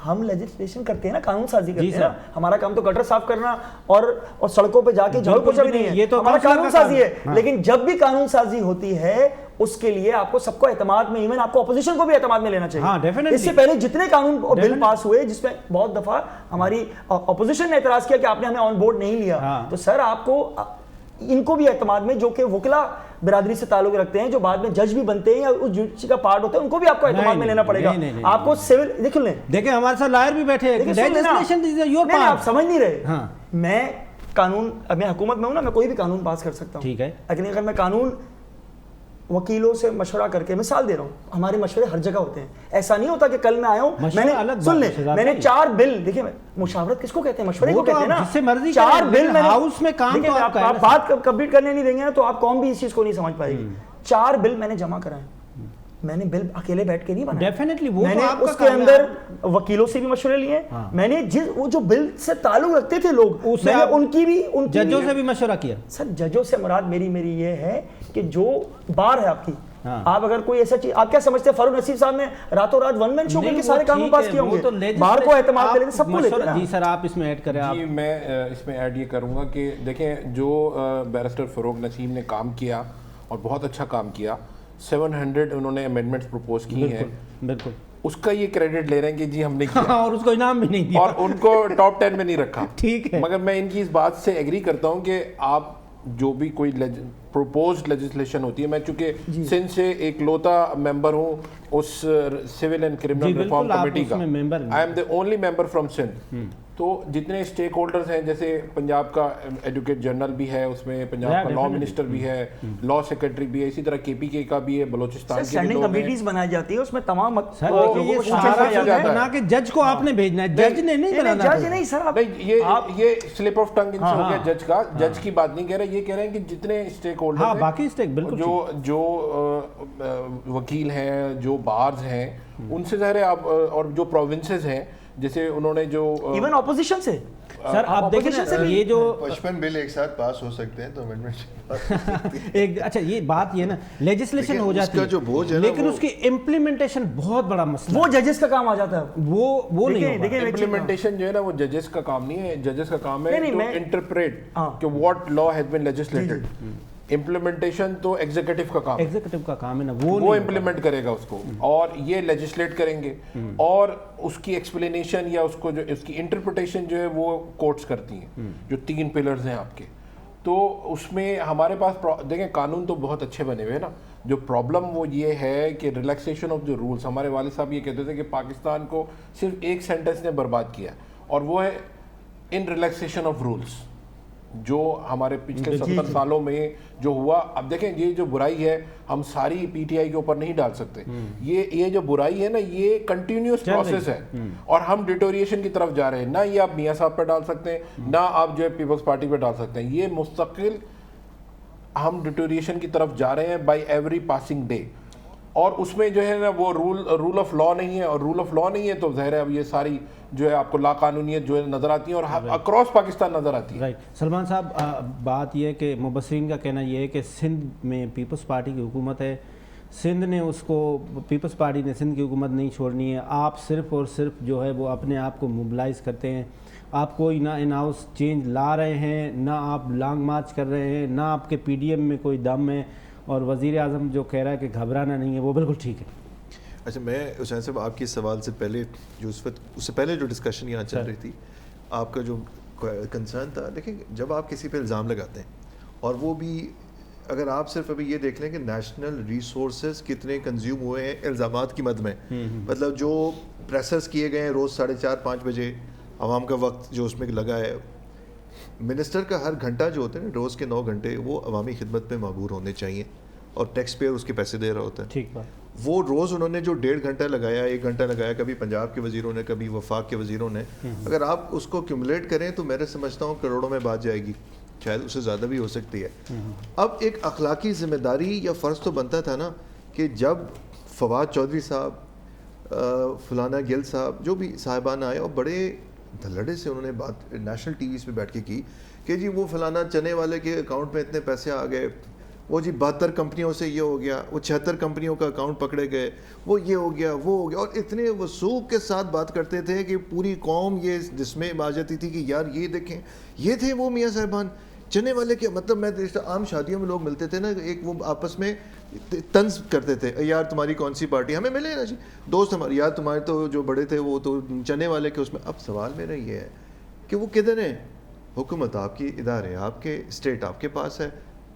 ہم لیجسلیشن کرتے ہیں نا, قانون سازی کرتے ہیں نا. ہمارا کام تو گٹر صاف کرنا اور سڑکوں پہ جا کے جھاڑو پوچھا بھی نہیں ہے, یہ تو ہمارا قانون سازی ہے. لیکن جب بھی قانون سازی ہوتی ہے اس کے لیے آپ کو سب کو اعتماد میں, ایون آپ کو اپوزیشن کو بھی اعتماد میں لینا چاہیے. اس سے پہلے جتنے قانون اور بل پاس ہوئے جس میں بہت دفعہ ہماری اپوزیشن نے اعتراض کیا کہ آپ نے ہمیں آن بورڈ نہیں لیا, تو سر آپ کو ان کو بھی اعتماد میں, جو کہ وکلا برادری سے تعلق رکھتے ہیں, جو بعد میں جج بھی بنتے ہیں یا اس جوڈیشری کا پارٹ ہوتے ہیں, ان کو بھی آپ کو اعتماد میں لینا پڑے گا. آپ کو سول دیکھ لیں, دیکھیں ہمارے ساتھ لائر بھی بیٹھے ہیں, آپ سمجھ نہیں رہے. میں قانون, میں حکومت میں ہوں نا, میں کوئی بھی قانون پاس کر سکتا ہوں, ٹھیک ہے, لیکن اگر میں قانون وکیلوں سے مشورہ کر کے, مثال دے رہا ہوں, ہمارے مشورے ہر جگہ ہوتے ہیں. ایسا نہیں ہوتا کہ کل میں آیا ہوں, میں نے سن لیں, میں نے 4 بل, دیکھیں مشاورت کس کو کہتے ہیں, مشورے کو کہتے ہیں نا. 4 بل میں ہاؤس میں کام, آپ بات کمپلیٹ کرنے نہیں دیں گے تو آپ قوم بھی اس چیز کو نہیں سمجھ پائے گی. 4 بل میں نے جمع کرائے, میں نے بل اکیلے بیٹھ کے نہیں بنایا. ڈیفینیٹلی میں نے اس کے اندر وکیلوں سے بھی مشورے لیے, میں نے وہ جو بل سے تعلق رکھتے تھے لوگ, میں نے ان کی بھی, ان ججوں سے بھی مشورہ کیا. سر ججوں سے مراد میری یہ ہے کہ جو بار ہے آپ کی, آپ اگر کوئی ایسا چیز, آپ کیا سمجھتے ہیں فاروق نصیر صاحب نے راتوں رات ون مین شو کے سارے قانون پاس کیے ہوں گے, بار کو اعتماد کریں سب کو لیتے ہیں. جی سر آپ اس میں ایڈ کریں. جی میں اس میں ایڈ یہ کروں گا کہ دیکھیں جو بیرسٹر فاروق نسیم نے کام کیا اور بہت اچھا کام کیا, 700 انہوں نے امینڈمنٹس پروپوز کی ہیں, بالکل اس کا یہ کریڈٹ لے رہے ہیں کہ جی ہم نے کیا, اور اس کو انعام بھی نہیں دیا, اور ان کو ٹاپ 10 میں نہیں رکھا. ٹھیک ہے, مگر میں ان کی اس بات سے ایگری کرتا ہوں کہ آپ جو بھی کوئی پروپوزڈ لیجسلیشن ہوتی ہے, میں چونکہ سندھ سے ایک لوتا ممبر ہوں اس civil and criminal reform committee کا, I am the only member from Sindh, تو جتنے اسٹیک ہولڈرز ہیں, جیسے پنجاب کا ایڈوکیٹ جنرل بھی ہے اس میں, پنجاب کا لا منسٹر بھی ہے, لا سیکرٹری بھی ہے, اسی طرح کے پی کے کا بھی ہے, بلوچستان کے بھی لوگ ہیں. کمیٹیز بنائی جاتی ہے, اس میں تمام بنا کے جج کو آپ نے بھیجنا ہے, جج نے نہیں بنانا. جج نہیں سر, یہ سلپ آف ٹنگ ان سے ہو گیا جج کا. جج کی بات نہیں کہہ رہے, یہ کہہ رہے ہیں کہ جتنے اسٹیک ہولڈر ہیں, باقی اسٹیک بالکل جو وکیل ہیں, جو بارز ہیں, ان سے ظاہر ہے آپ, اور جو پروونسز ہیں, جیسے انہوں نے جو ایون اپوزیشن سے, سر آپ دیکھیں نا یہ جو 55 بل ایک ساتھ پاس ہو سکتے ہیں تو امینڈمنٹ ایک, اچھا یہ بات یہ نا لیجسلیشن ہو جاتی ہے, لیکن اس کی امپلیمنٹیشن بہت بڑا مسئلہ, وہ ججز کا کام آ جاتا ہے, وہ نہیں. دیکھیں امپلیمنٹیشن جو ہے نا وہ ججز کا کام نہیں ہے, ججز کا کام ہے ٹو انٹرپریٹ کہ what law has been legislated. Implementation تو ایگزیکٹو کا کام, ایگزیکٹو کا کام ہے نا, وہ امپلیمنٹ کرے گا اس کو, اور یہ لیجسلیٹ کریں گے, اور اس کی ایکسپلینیشن یا اس کو جو اس کی انٹرپریٹیشن جو ہے وہ کورٹس کرتی ہیں, جو 3 پلرز ہیں آپ کے. تو اس میں ہمارے پاس دیکھیں قانون تو بہت اچھے بنے ہوئے ہیں نا, جو پرابلم وہ یہ ہے کہ ریلیکسیشن آف جو رولس. ہمارے والد صاحب یہ کہتے تھے کہ پاکستان کو صرف ایک سینٹنس نے برباد کیا, اور وہ ہے ان ریلیکسیشن آف رولس, جو ہمارے پچھلے 70 سالوں میں جو ہوا. اب دیکھیں یہ جو برائی ہے ہم ساری پی ٹی آئی کے اوپر نہیں ڈال سکتے, یہ جو برائی ہے نا یہ کنٹینیوس پروسیس ہے, اور ہم ڈیٹوریشن کی طرف جا رہے ہیں. نہ یہ آپ میاں صاحب پہ ڈال سکتے ہیں, نہ آپ جو ہے پیپلز پارٹی پہ ڈال سکتے ہیں, یہ مستقل ہم ڈیٹوریشن کی طرف جا رہے ہیں بائی ایوری پاسنگ ڈے. اور اس میں جو ہے نا وہ رول آف لا نہیں ہے, اور رول آف لا نہیں ہے تو ظاہر ہے اب یہ ساری جو ہے آپ کو لا قانونیت جو ہے نظر آتی ہیں, اور اکراس پاکستان نظر آتی ہے. رائٹ. سلمان صاحب بات یہ ہے کہ مبصرین کا کہنا یہ ہے کہ سندھ میں پیپلز پارٹی کی حکومت ہے, سندھ نے اس کو, پیپلز پارٹی نے سندھ کی حکومت نہیں چھوڑنی ہے, آپ صرف اور صرف جو ہے وہ اپنے آپ کو موبلائز کرتے ہیں, آپ کوئی نہ ان ہاؤس چینج لا رہے ہیں, نہ آپ لانگ مارچ کر رہے ہیں, نہ آپ کے پی ڈی ایم میں کوئی دم ہے, اور وزیر اعظم جو کہہ رہا ہے کہ گھبرانا نہیں ہے وہ بالکل ٹھیک ہے. اچھا میں حسین صاحب آپ کے سوال سے پہلے جو اس سے پہلے جو ڈسکشن یہاں چل رہی تھی, آپ کا جو کنسرن تھا, دیکھیں جب آپ کسی پہ الزام لگاتے ہیں, اور وہ بھی اگر آپ صرف ابھی یہ دیکھ لیں کہ نیشنل ریسورسز کتنے کنزیوم ہوئے ہیں الزامات کی مد میں, مطلب جو پریسز کیے گئے ہیں روز 4:30-5 بجے, عوام کا وقت جو اس میں لگا ہے, منسٹر کا ہر گھنٹہ جو ہوتا ہے نا روز کے 9 گھنٹے وہ عوامی خدمت پہ معمور ہونے چاہیے, اور ٹیکس پیئر اس کے پیسے دے رہا ہوتا ہے. ٹھیک بات. وہ روز انہوں نے جو 1.5 گھنٹہ لگایا, 1 گھنٹہ لگایا, کبھی پنجاب کے وزیروں نے, کبھی وفاق کے وزیروں نے, اگر آپ اس کو کیومولیٹ کریں تو میں سمجھتا ہوں کروڑوں میں بات جائے گی, شاید اس سے زیادہ بھی ہو سکتی ہے. اب ایک اخلاقی ذمہ داری یا فرض تو بنتا تھا نا کہ جب فواد چودھری صاحب فلانا گل صاحب جو بھی صاحبان آئے اور بڑے دھلڑے سے انہوں نے بات نیشنل ٹی ویز پہ بیٹھ کے کی کہ جی وہ فلانا چنے والے کے اکاؤنٹ میں اتنے پیسے آ گئے, وہ جی 72 کمپنیوں سے یہ ہو گیا, وہ 76 کمپنیوں کا اکاؤنٹ پکڑے گئے, وہ یہ ہو گیا وہ ہو گیا, اور اتنے وثوق کے ساتھ بات کرتے تھے کہ پوری قوم یہ جس میں آ جاتی تھی کہ یار یہ دیکھیں یہ تھے وہ میاں صاحبان چنے والے کے. مطلب میں عام شادیوں میں لوگ ملتے تھے نا, ایک وہ آپس میں طنز کرتے تھے, یار تمہاری کون سی پارٹی, ہمیں ملے نا جی دوست ہمارے, یار تمہارے تو جو بڑے تھے وہ تو چنے والے کے اس میں. اب سوال میرا یہ ہے کہ وہ کدھر ہیں؟ حکومت آپ کی, ادارے آپ کے, اسٹیٹ آپ کے پاس ہے,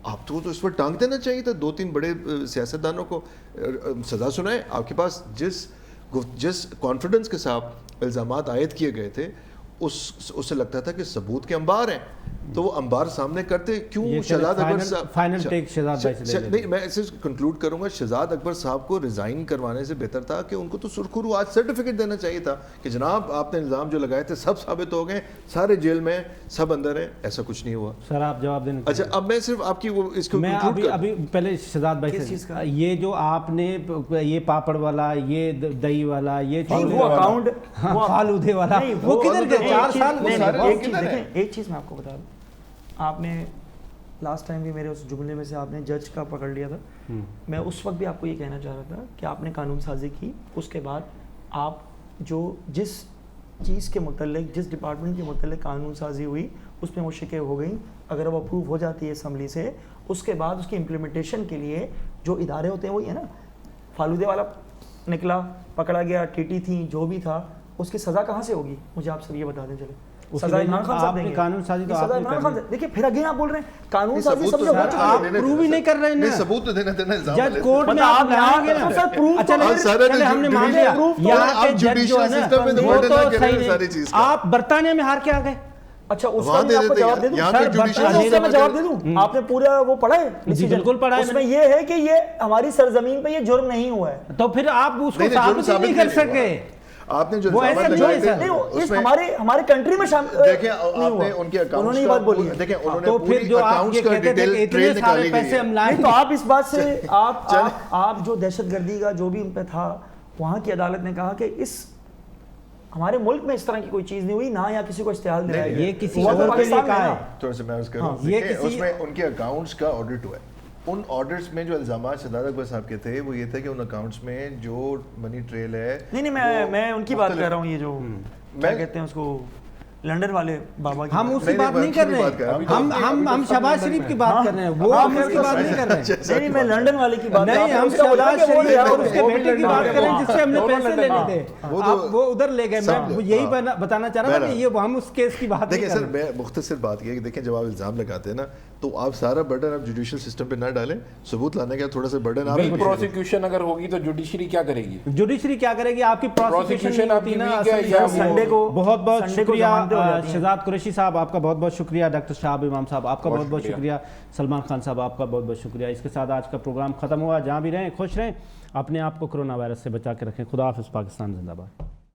آپ تو اس پر ٹانگ دینا چاہیے تھا. 2-3 بڑے سیاستدانوں کو سزا سنائے. آپ کے پاس جس کانفیڈنس کے ساتھ الزامات عائد کیے گئے تھے اس سے لگتا تھا کہ ثبوت کے انبار ہیں, تو وہ انبار سامنے کرتے کیوں؟ شہزاد اکبر صاحب, نہیں میں اسے کنکلوڈ کروں گا, شہزاد اکبر صاحب کو ریزائن کروانے سے بہتر تھا کہ ان کو تو سرخرو آج سرٹیفکیٹ دینا چاہیے تھا کہ جناب آپ نے الزام جو لگائے تھے سب ثابت ہو گئے, سارے جیل میں, سب اندر ہیں. ایسا کچھ نہیں ہوا. سر آپ جواب دینا. اچھا اب میں صرف آپ کی وہ اس کو میں ابھی پہلے شہزاد بھائی سے, یہ جو آپ نے یہ پاپڑ والا, یہ دہی والا, یہ اکاؤنٹ فالودے والا, وہ کدھر گئے 4 سال؟ ایک چیز میں آپ کو بتا دوں, آپ نے لاسٹ ٹائم بھی میرے اس جملے میں سے آپ نے جج کا پکڑ لیا تھا. میں اس وقت بھی آپ کو یہ کہنا چاہ رہا تھا کہ آپ نے قانون سازی کی, اس کے بعد آپ جو جس چیز کے متعلق, جس ڈپارٹمنٹ کے متعلق قانون سازی ہوئی اس میں وہ شکیں ہو گئیں, اگر وہ اپروو ہو جاتی ہے اسمبلی سے, اس کے بعد اس کی امپلیمنٹیشن کے لیے جو ادارے ہوتے ہیں وہی ہے نا. فالودے والا نکلا, پکڑا گیا, ٹی تھی, جو بھی تھا, اس کی سزا کہاں سے ہوگی؟ مجھے آپ سب یہ بتا دیں. چلے سزا عمران خان صاحب دیں گے. قانون سازی تو آپ نے کر دی. دیکھیں پھر اگین آپ بول رہے ہیں قانون سازی سب سے آپ پروو ہی نہیں کر رہے ہیں. ثبوت تو دینا الزام. جج کورٹ میں آپ لائیں گے نا. چلے ہم نے مان لیا یہاں کے جج جو ہے نا وہ تو صحیح نہیں. آپ برطانیہ میں ہار کے آ گئے. اچھا اس کا میں آپ کو جواب دے دوں, میں جواب دے دوں. آپ نے پورا وہ پڑھا ہے؟ جی بالکل پڑھا ہے. اس میں یہ ہے کہ یہ ہماری سرزمین پہ یہ جرم نہیں ہوا ہے, تو پھر آپ اس کو ثابت نہیں کر سکے. آپ نے جو ہمارے کنٹری میں شامل دیکھیں, آپ نے ان کے انہوں نے یہ بات بولی ہے. دیکھیں انہوں نے تو پھر جو آپ یہ کہتے تھے کہ اتنے سارے پیسے ہم لائیں, تو آپ اس بات سے آپ جو دہشت گردی کا جو بھی ان پہ تھا, وہاں کی عدالت نے کہا کہ اس ہمارے ملک میں اس طرح کی کوئی چیز نہیں ہوئی, نہ یا کسی کو اشتعال دلایا گیا. یہ کسی اور کے لیے کہا ہے. تھوڑا سا میں اس میں ان کے اکاؤنٹس کا آڈٹ ہوا ہے. ان آرڈرز میں جو الزامات شہزاد اکبر صاحب کے تھے وہ یہ تھا کہ ان اکاؤنٹس میں جو منی ٹریل ہے, نہیں میں ان کی بات کر رہا ہوں, یہ جو کیا کہتے ہیں اس کو, لنڈن والے بابا کی. ہم اس کی بات نہیں کر رہے, ہم شہباز شریف کی بات کر رہے ہیں, وہ ہم اس کی بات نہیں کر رہے. نہیں میں لنڈن والے کی بات نہیں, ہم شہباز شریف اور اس کے بیٹے کی بات کر رہے ہیں جس سے ہم نے پیسے لینے تھے, وہ ادھر لے گئے. میں یہی بتانا چاہ رہا تھا کہ یہ ہم اس کیس کی بات نہیں کر رہے. دیکھیں سر, میں مختصر بات یہ کہ دیکھیں جب آپ الزام لگاتے ہیں نا تو آپ سارا برڈن آپ جوڈیشل سسٹم پہ نہ ڈالیں, ثبوت لانے کا تھوڑا سا برڈن آپ. پروسیکیوشن اگر ہوگی تو جوڈیشری کیا کرے گی؟ جوڈیشری کیا کرے گی؟ آپ کی پروسیکیوشن ہوتی نا. سنڈے کو بہت بہت شکریہ شہزاد قریشی صاحب, آپ کا بہت بہت شکریہ. ڈاکٹر شہاب امام صاحب آپ کا بہت بہت شکریہ. سلمان خان صاحب آپ کا بہت بہت شکریہ. اس کے ساتھ آج کا پروگرام ختم ہوا. جہاں بھی رہیں خوش رہیں, اپنے آپ کو کرونا وائرس سے بچا کے رکھیں. خدا حافظ. پاکستان زندہ باد.